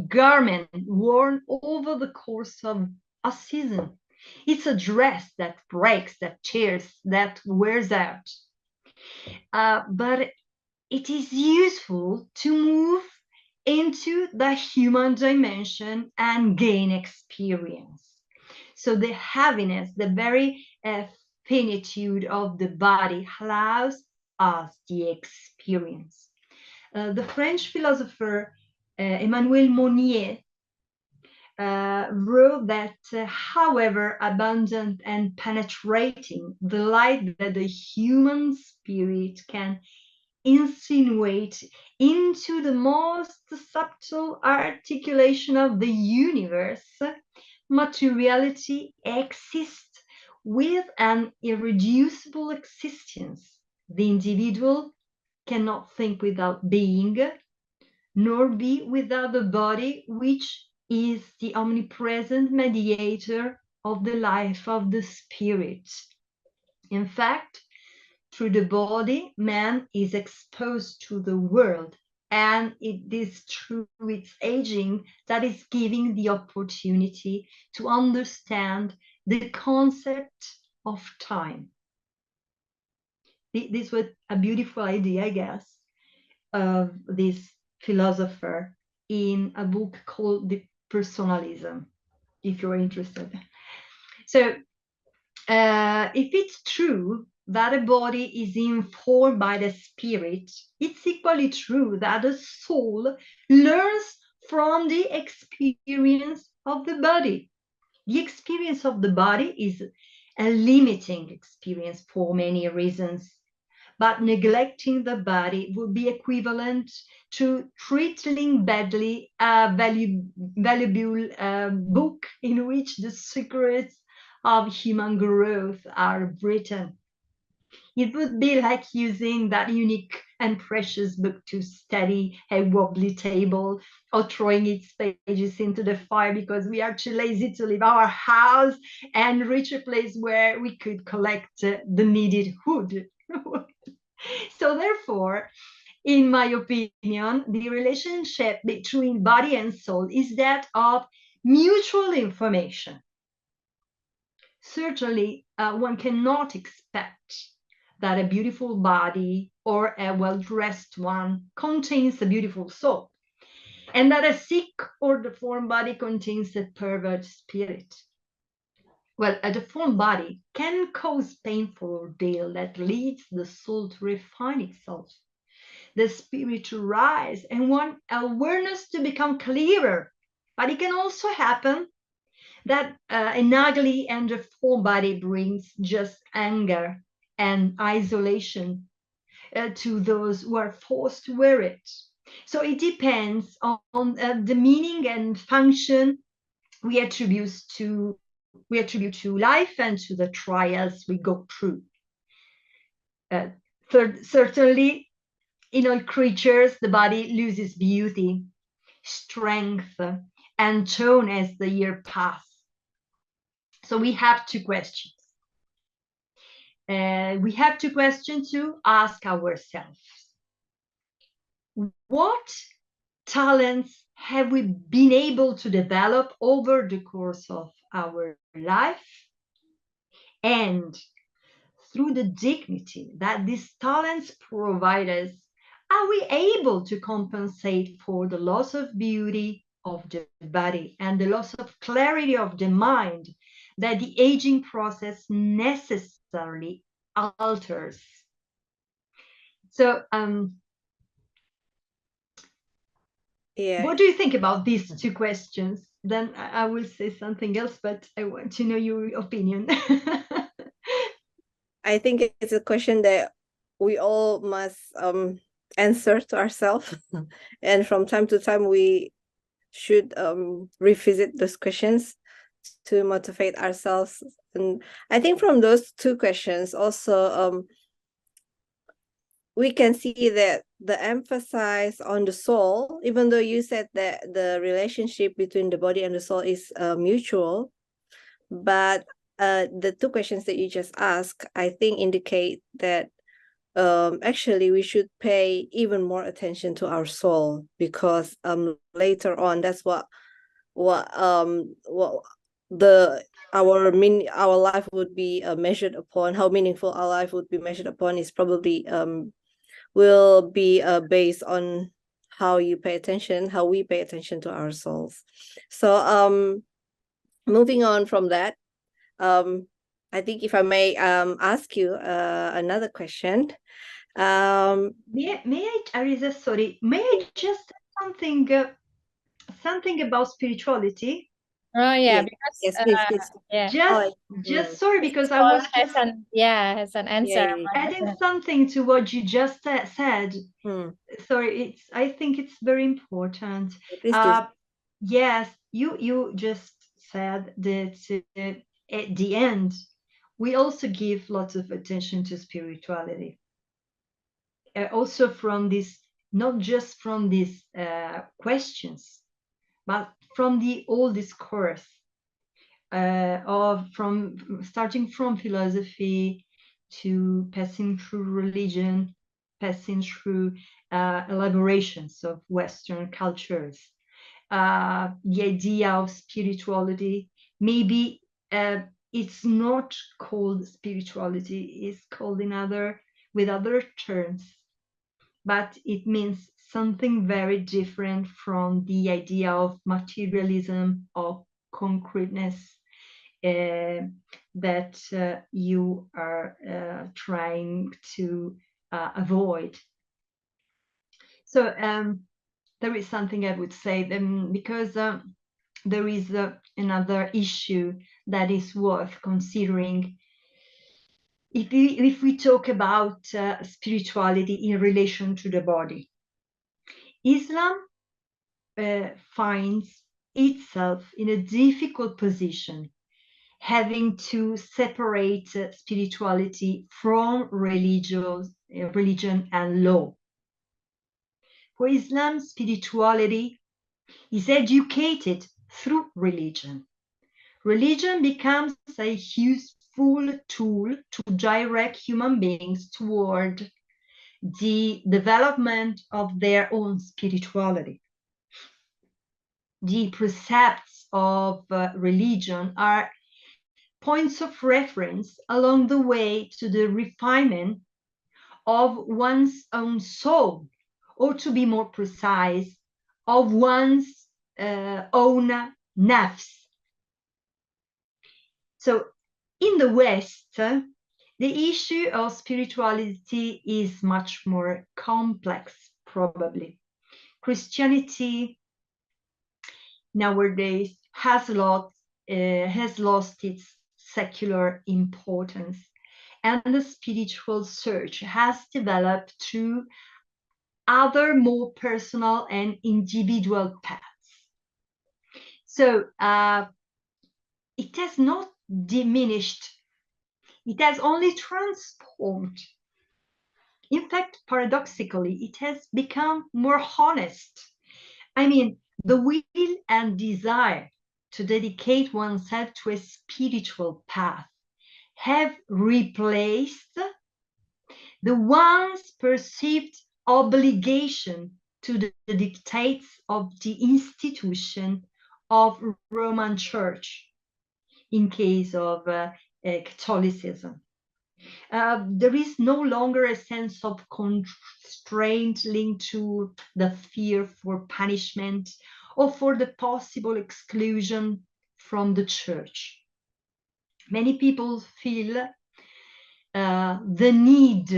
C: garment worn over the course of a season. It's a dress that breaks, that tears, that wears out. But it is useful to move into the human dimension and gain experience. So the heaviness, the very finitude of the body allows us the experience. The French philosopher Emmanuel Monnier wrote that however abundant and penetrating the light that the human spirit can insinuate into the most subtle articulation of the universe, materiality exists with an irreducible existence. The individual cannot think without being, nor be without the body, which is the omnipresent mediator of the life of the spirit. In fact, through the body, man is exposed to the world, and it is through its aging that is giving the opportunity to understand the concept of time. This was a beautiful idea, I guess, of this philosopher in a book called The Personalism, if you're interested. So if it's true that a body is informed by the spirit, it's equally true that the soul learns from the experience of the body. The experience of the body is a limiting experience for many reasons, but neglecting the body would be equivalent to treating badly a valuable book in which the secrets of human growth are written. It would be like using that unique and precious book to study a wobbly table, or throwing its pages into the fire because we are too lazy to leave our house and reach a place where we could collect the needed wood. So therefore, in my opinion, the relationship between body and soul is that of mutual information. Certainly, one cannot expect that a beautiful body or a well-dressed one contains a beautiful soul, and that a sick or deformed body contains a perverted spirit. Well, a deformed body can cause painful ordeal that leads the soul to refine itself, the spirit to rise, and one awareness to become clearer. But it can also happen that an ugly and deformed body brings just anger and isolation to those who are forced to wear it. So it depends on the meaning and function we attribute to life and to the trials we go through. Certainly, in all creatures, the body loses beauty, strength, and tone as the year passes. So we have two questions. We have two questions to ask ourselves. What talents have we been able to develop over the course of our life? And through the dignity that these talents provide us, are we able to compensate for the loss of beauty of the body and the loss of clarity of the mind that the aging process necessarily alters? So, what do you think about these two questions? Then I will say something else, but I want to know your opinion.
B: I think it's a question that we all must answer to ourselves. And from time to time, we should revisit those questions to motivate ourselves. And I think from those two questions also, we can see that the emphasis on the soul, even though you said that the relationship between the body and the soul is mutual, but the two questions that you just asked, I think, indicate that actually we should pay even more attention to our soul, because later on, that's what our life would be measured upon, how meaningful our life would be measured upon is probably will be based on how we pay attention to our souls. So moving on from that, I think if I may ask you another question.
C: May I, Ariesa, sorry, may I just say something about spirituality?
A: Oh yeah,
B: Yes,
A: because
B: yes, please.
A: yeah,
C: Just sorry, because I
A: Paola
C: was just
A: has an answer.
C: adding something to what you just said. Sorry, I think it's very important.
B: Please do.
C: Yes, you just said that at the end, we also give lots of attention to spirituality. Also from this, not just from these questions, but from the old discourse starting from philosophy to passing through religion, passing through elaborations of Western cultures. The idea of spirituality, maybe it's not called spirituality, it's called with other terms, but it means something very different from the idea of materialism, of concreteness that you are trying to avoid. So there is something I would say, because there is another issue that is worth considering. If we talk about spirituality in relation to the body, Islam finds itself in a difficult position, having to separate spirituality from religion and law. For Islam, spirituality is educated through religion. Religion becomes a useful tool to direct human beings toward the development of their own spirituality. The precepts of religion are points of reference along the way to the refinement of one's own soul, or to be more precise, of one's own nafs. So in the West, the issue of spirituality is much more complex, probably. Christianity nowadays has lost its secular importance, and the spiritual search has developed through other more personal and individual paths. So it has not diminished, it has only transformed. In fact, paradoxically, it has become more honest. I mean, the will and desire to dedicate oneself to a spiritual path have replaced the once perceived obligation to the dictates of the institution of Roman Church in case of Catholicism. There is no longer a sense of constraint linked to the fear for punishment or for the possible exclusion from the church. Many people feel the need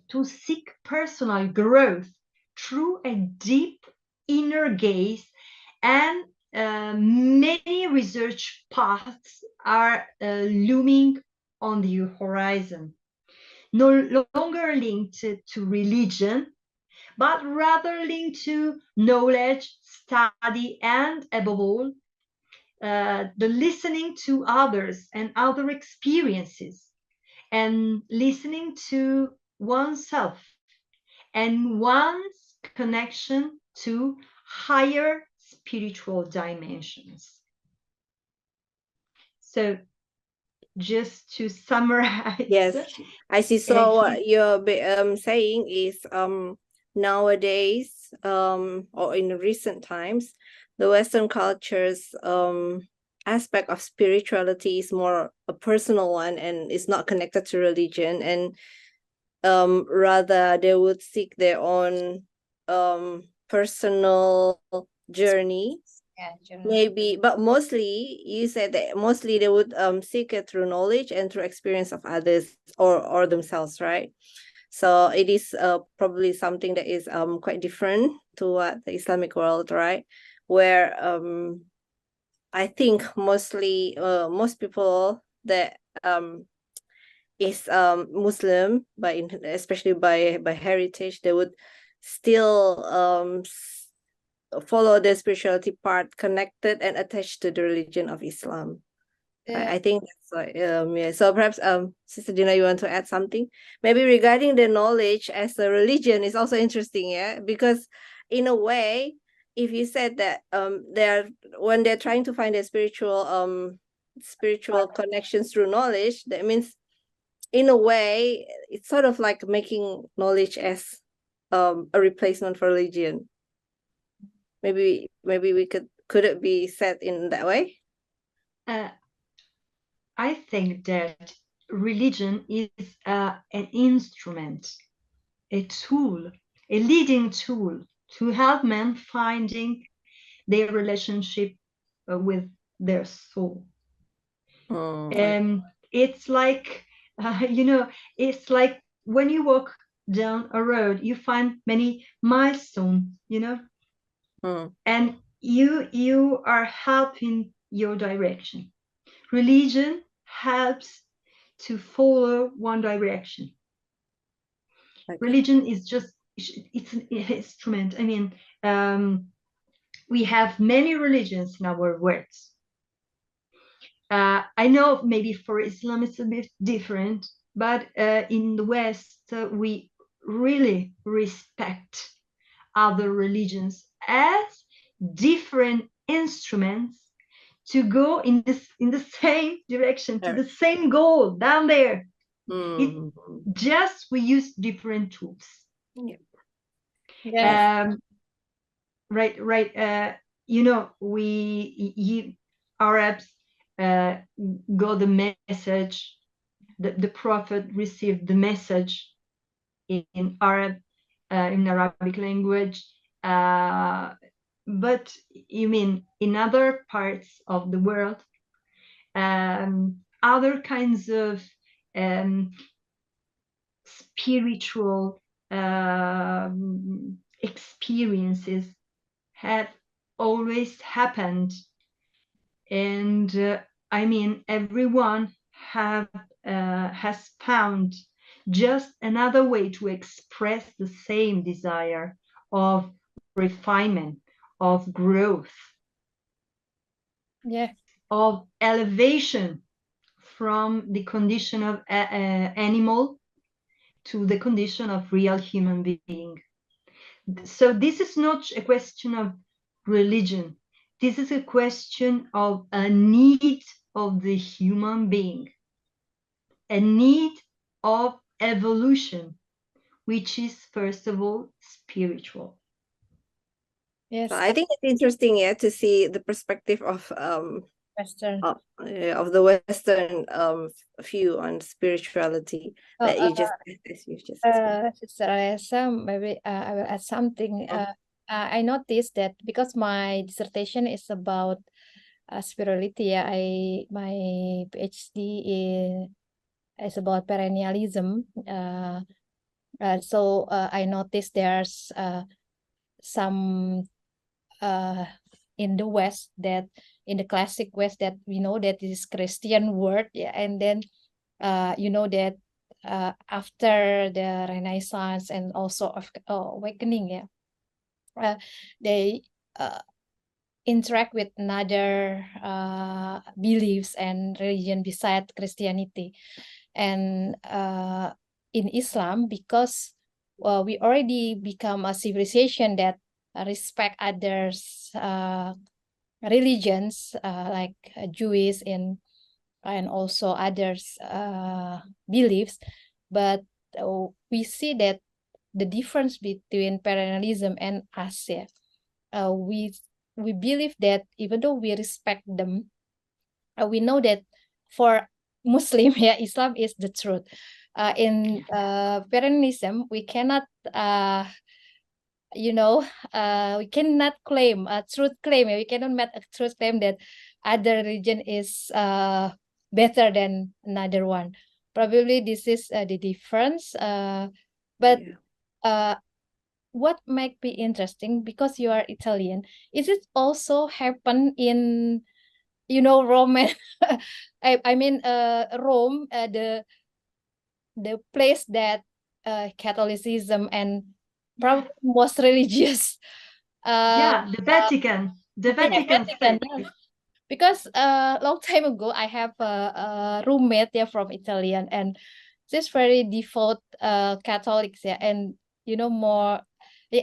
C: to seek personal growth through a deep inner gaze, and many research paths are looming on the horizon, no longer linked to religion, but rather linked to knowledge, study, and above all, the listening to others and other experiences, and listening to oneself and one's connection to higher spiritual dimensions. So just to summarize.
B: Yes, I see. So what you're saying is nowadays or in recent times, the Western cultures aspect of spirituality is more a personal one and is not connected to religion, and rather they would seek their own personal journey. Maybe, but mostly you said that mostly they would seek it through knowledge and through experience of others or themselves, right? So it is probably something that is quite different to what the Islamic world, right? Where I think mostly most people that is Muslim especially by heritage, they would still follow the spirituality part connected and attached to the religion of Islam. I think that's why, yeah. So perhaps Sister Dina, you want to add something? Maybe regarding the knowledge as a religion is also interesting, yeah, because in a way, if you said that when they're trying to find a spiritual connections through knowledge, that means in a way it's sort of like making knowledge as a replacement for religion. Maybe we could it be said in that way?
C: I think that religion is an instrument, a tool, a leading tool to help men finding their relationship with their soul. It's like, it's like when you walk down a road, you find many milestones, and you are helping your direction. Religion helps to follow one direction. Okay. Religion is just, it's an instrument. I mean, we have many religions in our words. I know maybe for Islam it's a bit different, but in the West, we really respect other religions as different instruments to go in the same direction, to the same goal down there. Just we use different tools.
A: Yeah.
C: Right. We Arabs got the message. The Prophet received the message in Arab, in Arabic language. But you mean in other parts of the world, other kinds of spiritual experiences have always happened, and I mean everyone has found just another way to express the same desire of refinement, of growth, of elevation from the condition of animal to the condition of real human being. So this is not a question of religion. This is a question of a need of the human being, a need of evolution, which is first of all spiritual.
A: Yes,
B: so I think it's interesting, to see the perspective of
A: Western
B: of the Western view on spirituality that you just explained.
A: Sister Ariesa, maybe I will add something. I noticed that because my dissertation is about spirituality, my PhD is about perennialism. So I noticed there's some in the West, that in the classic West, that we know that this is Christian word, and then that after the Renaissance and also awakening, they interact with another beliefs and religion beside Christianity, and in Islam, because we already become a civilization that respect others religions, like Jewish and also others beliefs, but we see that the difference between perennialism and us, we believe that even though we respect them, we know that for Muslim, yeah, Islam is the truth. In Perennism, we cannot, we cannot claim a truth claim. We cannot make a truth claim that other religion is better than another one. Probably this is the difference. But what might be interesting, because you are Italian, is it also happen in Roman? I mean Rome, the place that Catholicism and probably most religious.
C: Yeah, the Vatican. The Vatican
A: Vatican.
C: State.
A: Because long time ago I have a roommate, yeah, from Italian, and she's very devout Catholics, yeah, and more.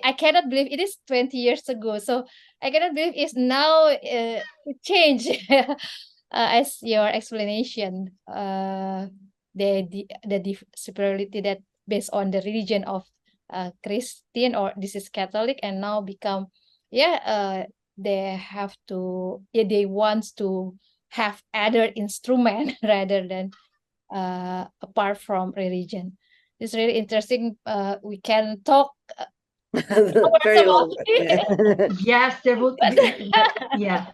A: I cannot believe it is 20 years ago, so I cannot believe it's now it changed. As your explanation, the superiority that based on the religion of Christian, or this is Catholic, and now become, they have to, they want to have other instrument rather than apart from religion. It's really interesting. We can talk
B: very long.
C: Yes, there would be, yeah.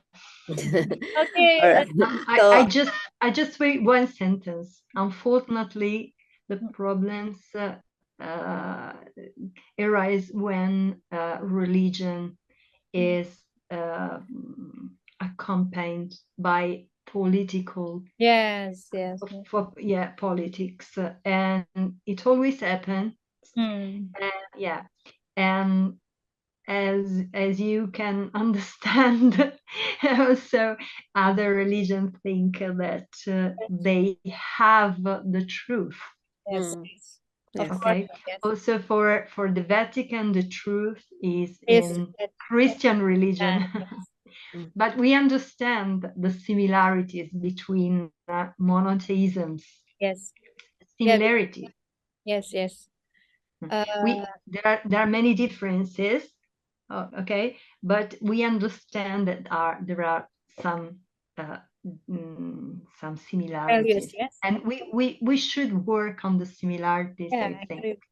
A: Okay.
C: I just read one sentence. Unfortunately, the problems arise when religion is accompanied by political
A: Yes.
C: politics, and it always happens. Yeah, and as you can understand, also other religions think that they have the truth.
A: Yes.
C: Okay.
A: Yes.
C: Also for the Vatican, the truth is in Christian religion. But we understand the similarities between monotheisms.
A: Yes.
C: Similarities.
A: Yes.
C: There are many differences, okay, but we understand that there are some similarities.
A: Yes.
C: And we should work on the similarities,
A: Yeah,
C: I think.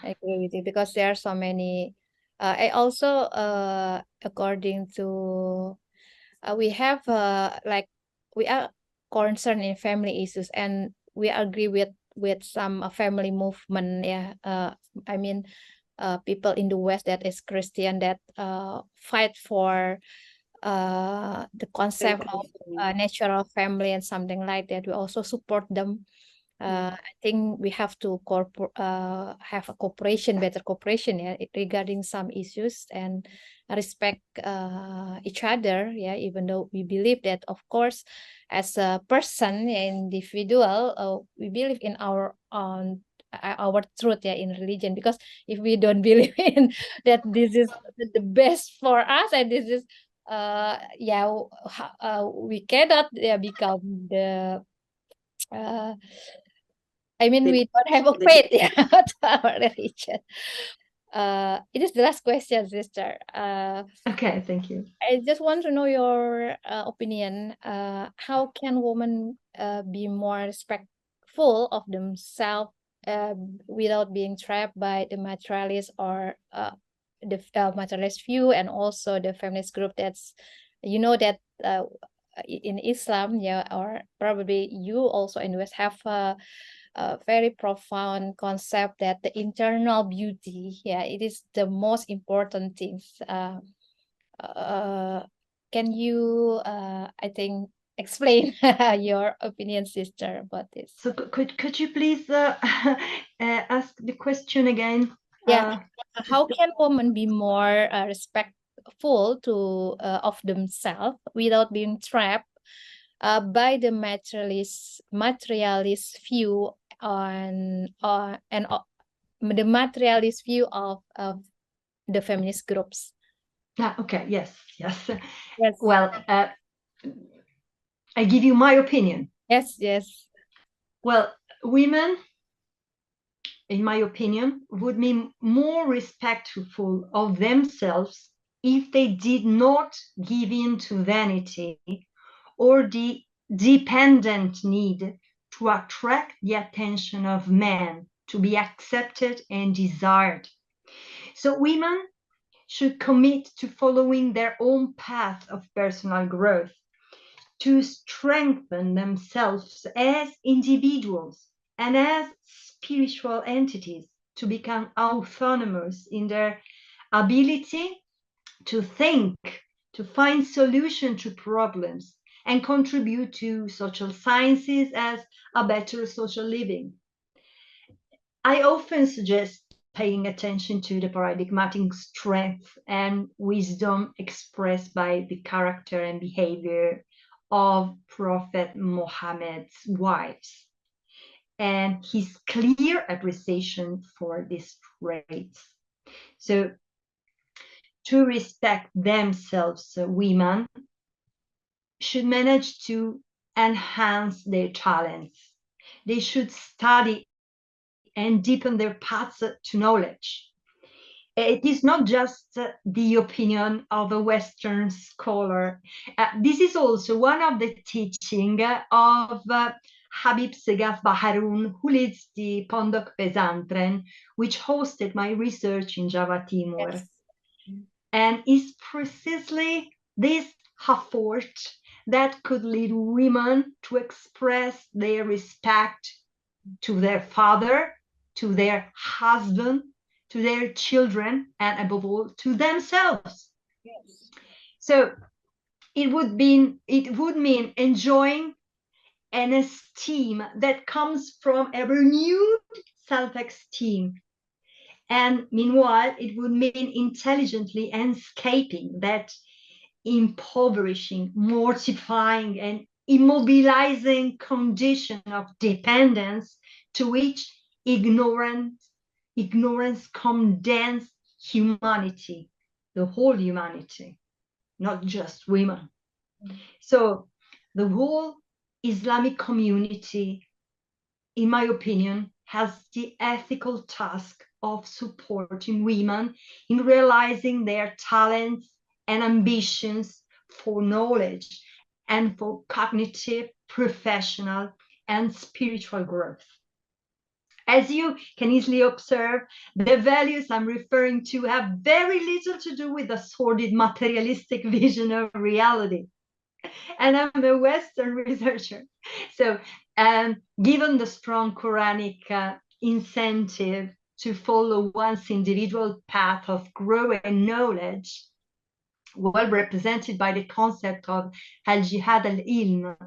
A: I agree with you, because there are so many. I also, according to, we have we are concerned in family issues, and we agree with some family movement. Yeah, I mean, people in the West that is Christian, that fight for the concept of natural family and something like that. We also support them. I think we have to have a cooperation, better cooperation, yeah, regarding some issues, and respect each other, yeah, even though we believe that, of course, as a person, individual, we believe in our own our truth, yeah, in religion. Because if we don't believe in that this is the best for us, and this is we cannot, become the we don't have a faith, yeah, to our religion. It is the last question, sister.
C: Okay, thank you.
A: I just want to know your opinion. How can women be more respectful of themselves without being trapped by the materialist, or the materialist view, and also the feminist group that's, that in Islam, yeah, or probably you also in West, have a very profound concept that the internal beauty, yeah, it is the most important things. Can you, I think, explain your opinion, sister, about this?
C: So could you please ask the question again?
A: Yeah. How can women be more respectful of themselves without being trapped by the materialist view on and the materialist view of the feminist groups?
C: Okay. Yes.
A: Yes.
C: Well, I give you my opinion.
A: Yes.
C: Well, women, in my opinion, would be more respectful of themselves if they did not give in to vanity or the dependent need to attract the attention of men, to be accepted and desired. So women should commit to following their own path of personal growth, to strengthen themselves as individuals and as spiritual entities, to become autonomous in their ability to think, to find solutions to problems, and contribute to social sciences as a better social living. I often suggest paying attention to the paradigmatic strength and wisdom expressed by the character and behavior of Prophet Muhammad's wives and his clear appreciation for these traits. So, to respect themselves, women should manage to enhance their talents. They should study and deepen their paths to knowledge. It is not just the opinion of a Western scholar. This is also one of the teaching of Habib Segaf Baharoun, who leads the Pondok Pesantren, which hosted my research in Java Timur.
A: Yes.
C: And is precisely this effort that could lead women to express their respect to their father, to their husband, to their children, and above all, to themselves.
A: Yes.
C: So it would mean enjoying an esteem that comes from a renewed self-esteem. And meanwhile, it would mean intelligently escaping that impoverishing, mortifying, and immobilizing condition of dependence to which ignorance condemns humanity, the whole humanity, not just women. So the whole Islamic community, in my opinion, has the ethical task of supporting women in realizing their talents and ambitions for knowledge and for cognitive, professional, and spiritual growth. As you can easily observe, the values I'm referring to have very little to do with the sordid materialistic vision of reality. And I'm a Western researcher. So given the strong Quranic incentive to follow one's individual path of growing knowledge, well represented by the concept of al-jihad al-ilm,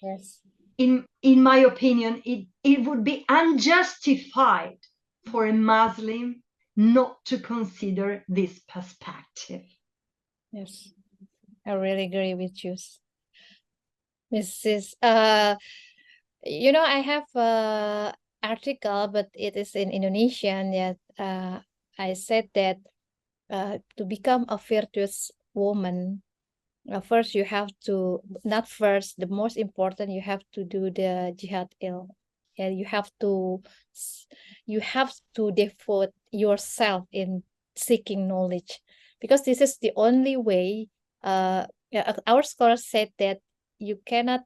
A: Yes.
C: in my opinion, it would be unjustified for a Muslim not to consider this perspective.
A: Yes. I really agree with you, Mrs. You know, I have a article, but it is in Indonesian. Yet, I said that to become a virtuous woman, first you have to, not first, the most important, you have to do the jihad il. Yeah, you have to devote yourself in seeking knowledge, because this is the only way. Yeah, our scholars said that you cannot.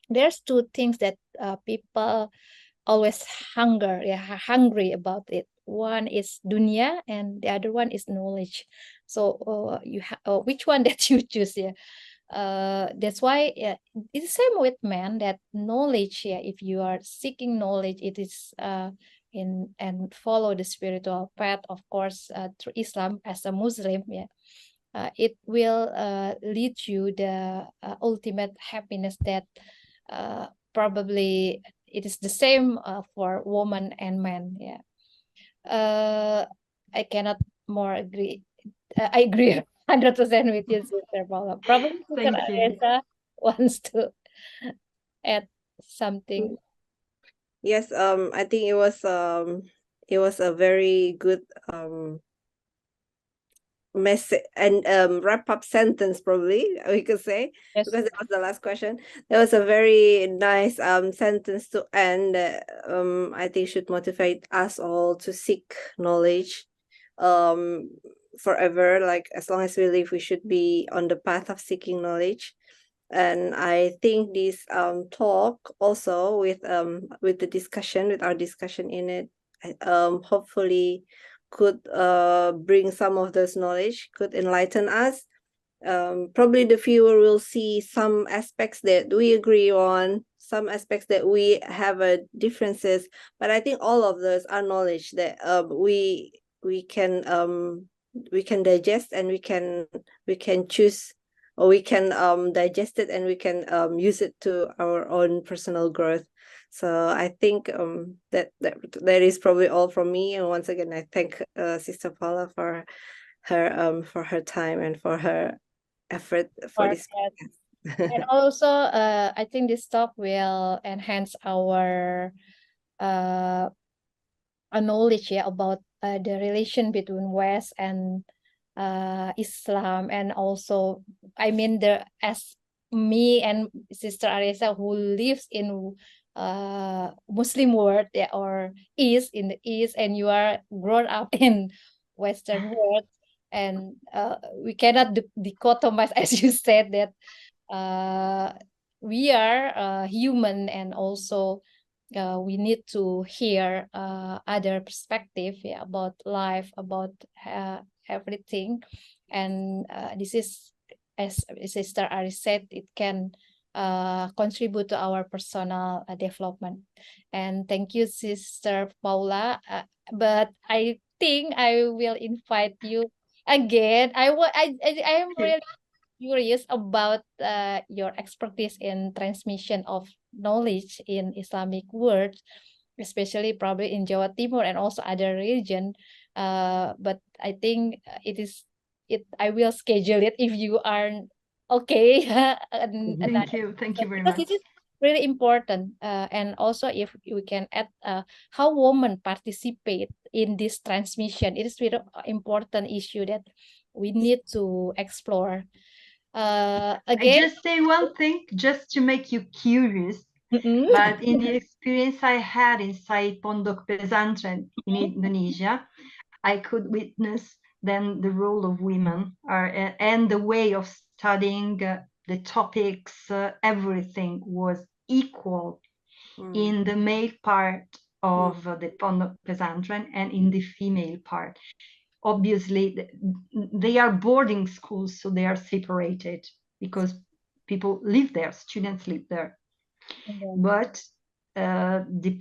A: There's two things that people always hungry about it. One is dunya and the other one is knowledge. So which one that you choose? Yeah, that's why it's the same with men, that knowledge. Yeah, if you are seeking knowledge, it is in and follow the spiritual path, of course, through Islam as a Muslim. Yeah, it will lead you the ultimate happiness that probably it is the same for woman and man. Yeah, I cannot more agree. I agree 100% with you, Sister Paula. Probably Sister
C: Thank you.
A: Ariesa wants to add something.
B: Yes, I think it was a very good message and wrap up sentence, probably we could say,
A: Yes.
B: because that was the last question. That was a very nice sentence to end. I think should motivate us all to seek knowledge forever. Like, as long as we live, we should be on the path of seeking knowledge. And I think this talk also with the discussion, with our discussion in it, hopefully could bring some of those knowledge, could enlighten us. Probably the viewer will see some aspects that we agree on, some aspects that we have differences, but I think all of those are knowledge that we can digest, and we can choose, or we can digest it, and we can use it to our own personal growth. So I think that is probably all from me. And once again, I thank Sister Paula for her time and for her effort for this podcast.
A: And also, I think this talk will enhance our knowledge about the relation between West and Islam, and also, I mean, as me and Sister Ariesa, who lives in Muslim world, or East, in the East, and you are grown up in Western world, and we cannot dichotomize, as you said, that we are human, and also we need to hear other perspective, about life, about everything. And this is, as Sister Ari said, it can contribute to our personal development. And thank you, Sister Paula. But I think I will invite you again. I am really curious about your expertise in transmission of knowledge in Islamic world, especially probably in Jawa Timur and also other region. But I think I will schedule it if you are okay.
C: Thank you very
A: Because
C: much.
A: it is really important. And also, if we can add how women participate in this transmission, it is very important issue that we need to explore.
C: I
A: Again,
C: just say one thing just to make you curious. But in the experience I had inside Pondok Pesantren in Indonesia, I could witness then the role of women and the way of studying the topics, everything was equal in the male part of the Pondok Pesantren and in the female part. Obviously, they are boarding schools, so they are separated because people live there, students live there. But the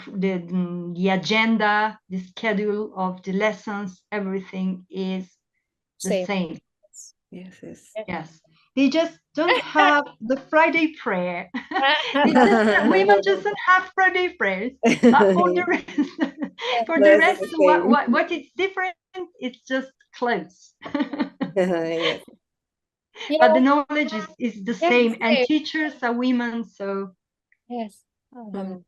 C: agenda, the schedule of the lessons, everything is the same. Yes. They just don't have the Friday prayer. Women just don't have Friday prayers. But for the rest, what is different, it's just clothes.
B: Yes.
C: But the knowledge is the same, and teachers are women, so
A: yes.
B: Alhamdulillah.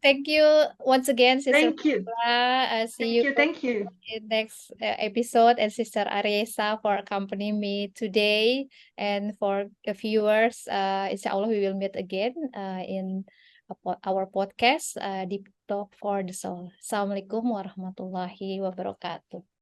A: Thank you once again, Sister
C: thank you.
A: Paula. See you
C: Thank you.
A: in next episode, and Sister Ariesa for accompanying me today. And for the viewers, inshallah we will meet again in our podcast, Deep Talk for the Soul. Assalamualaikum warahmatullahi wabarakatuh.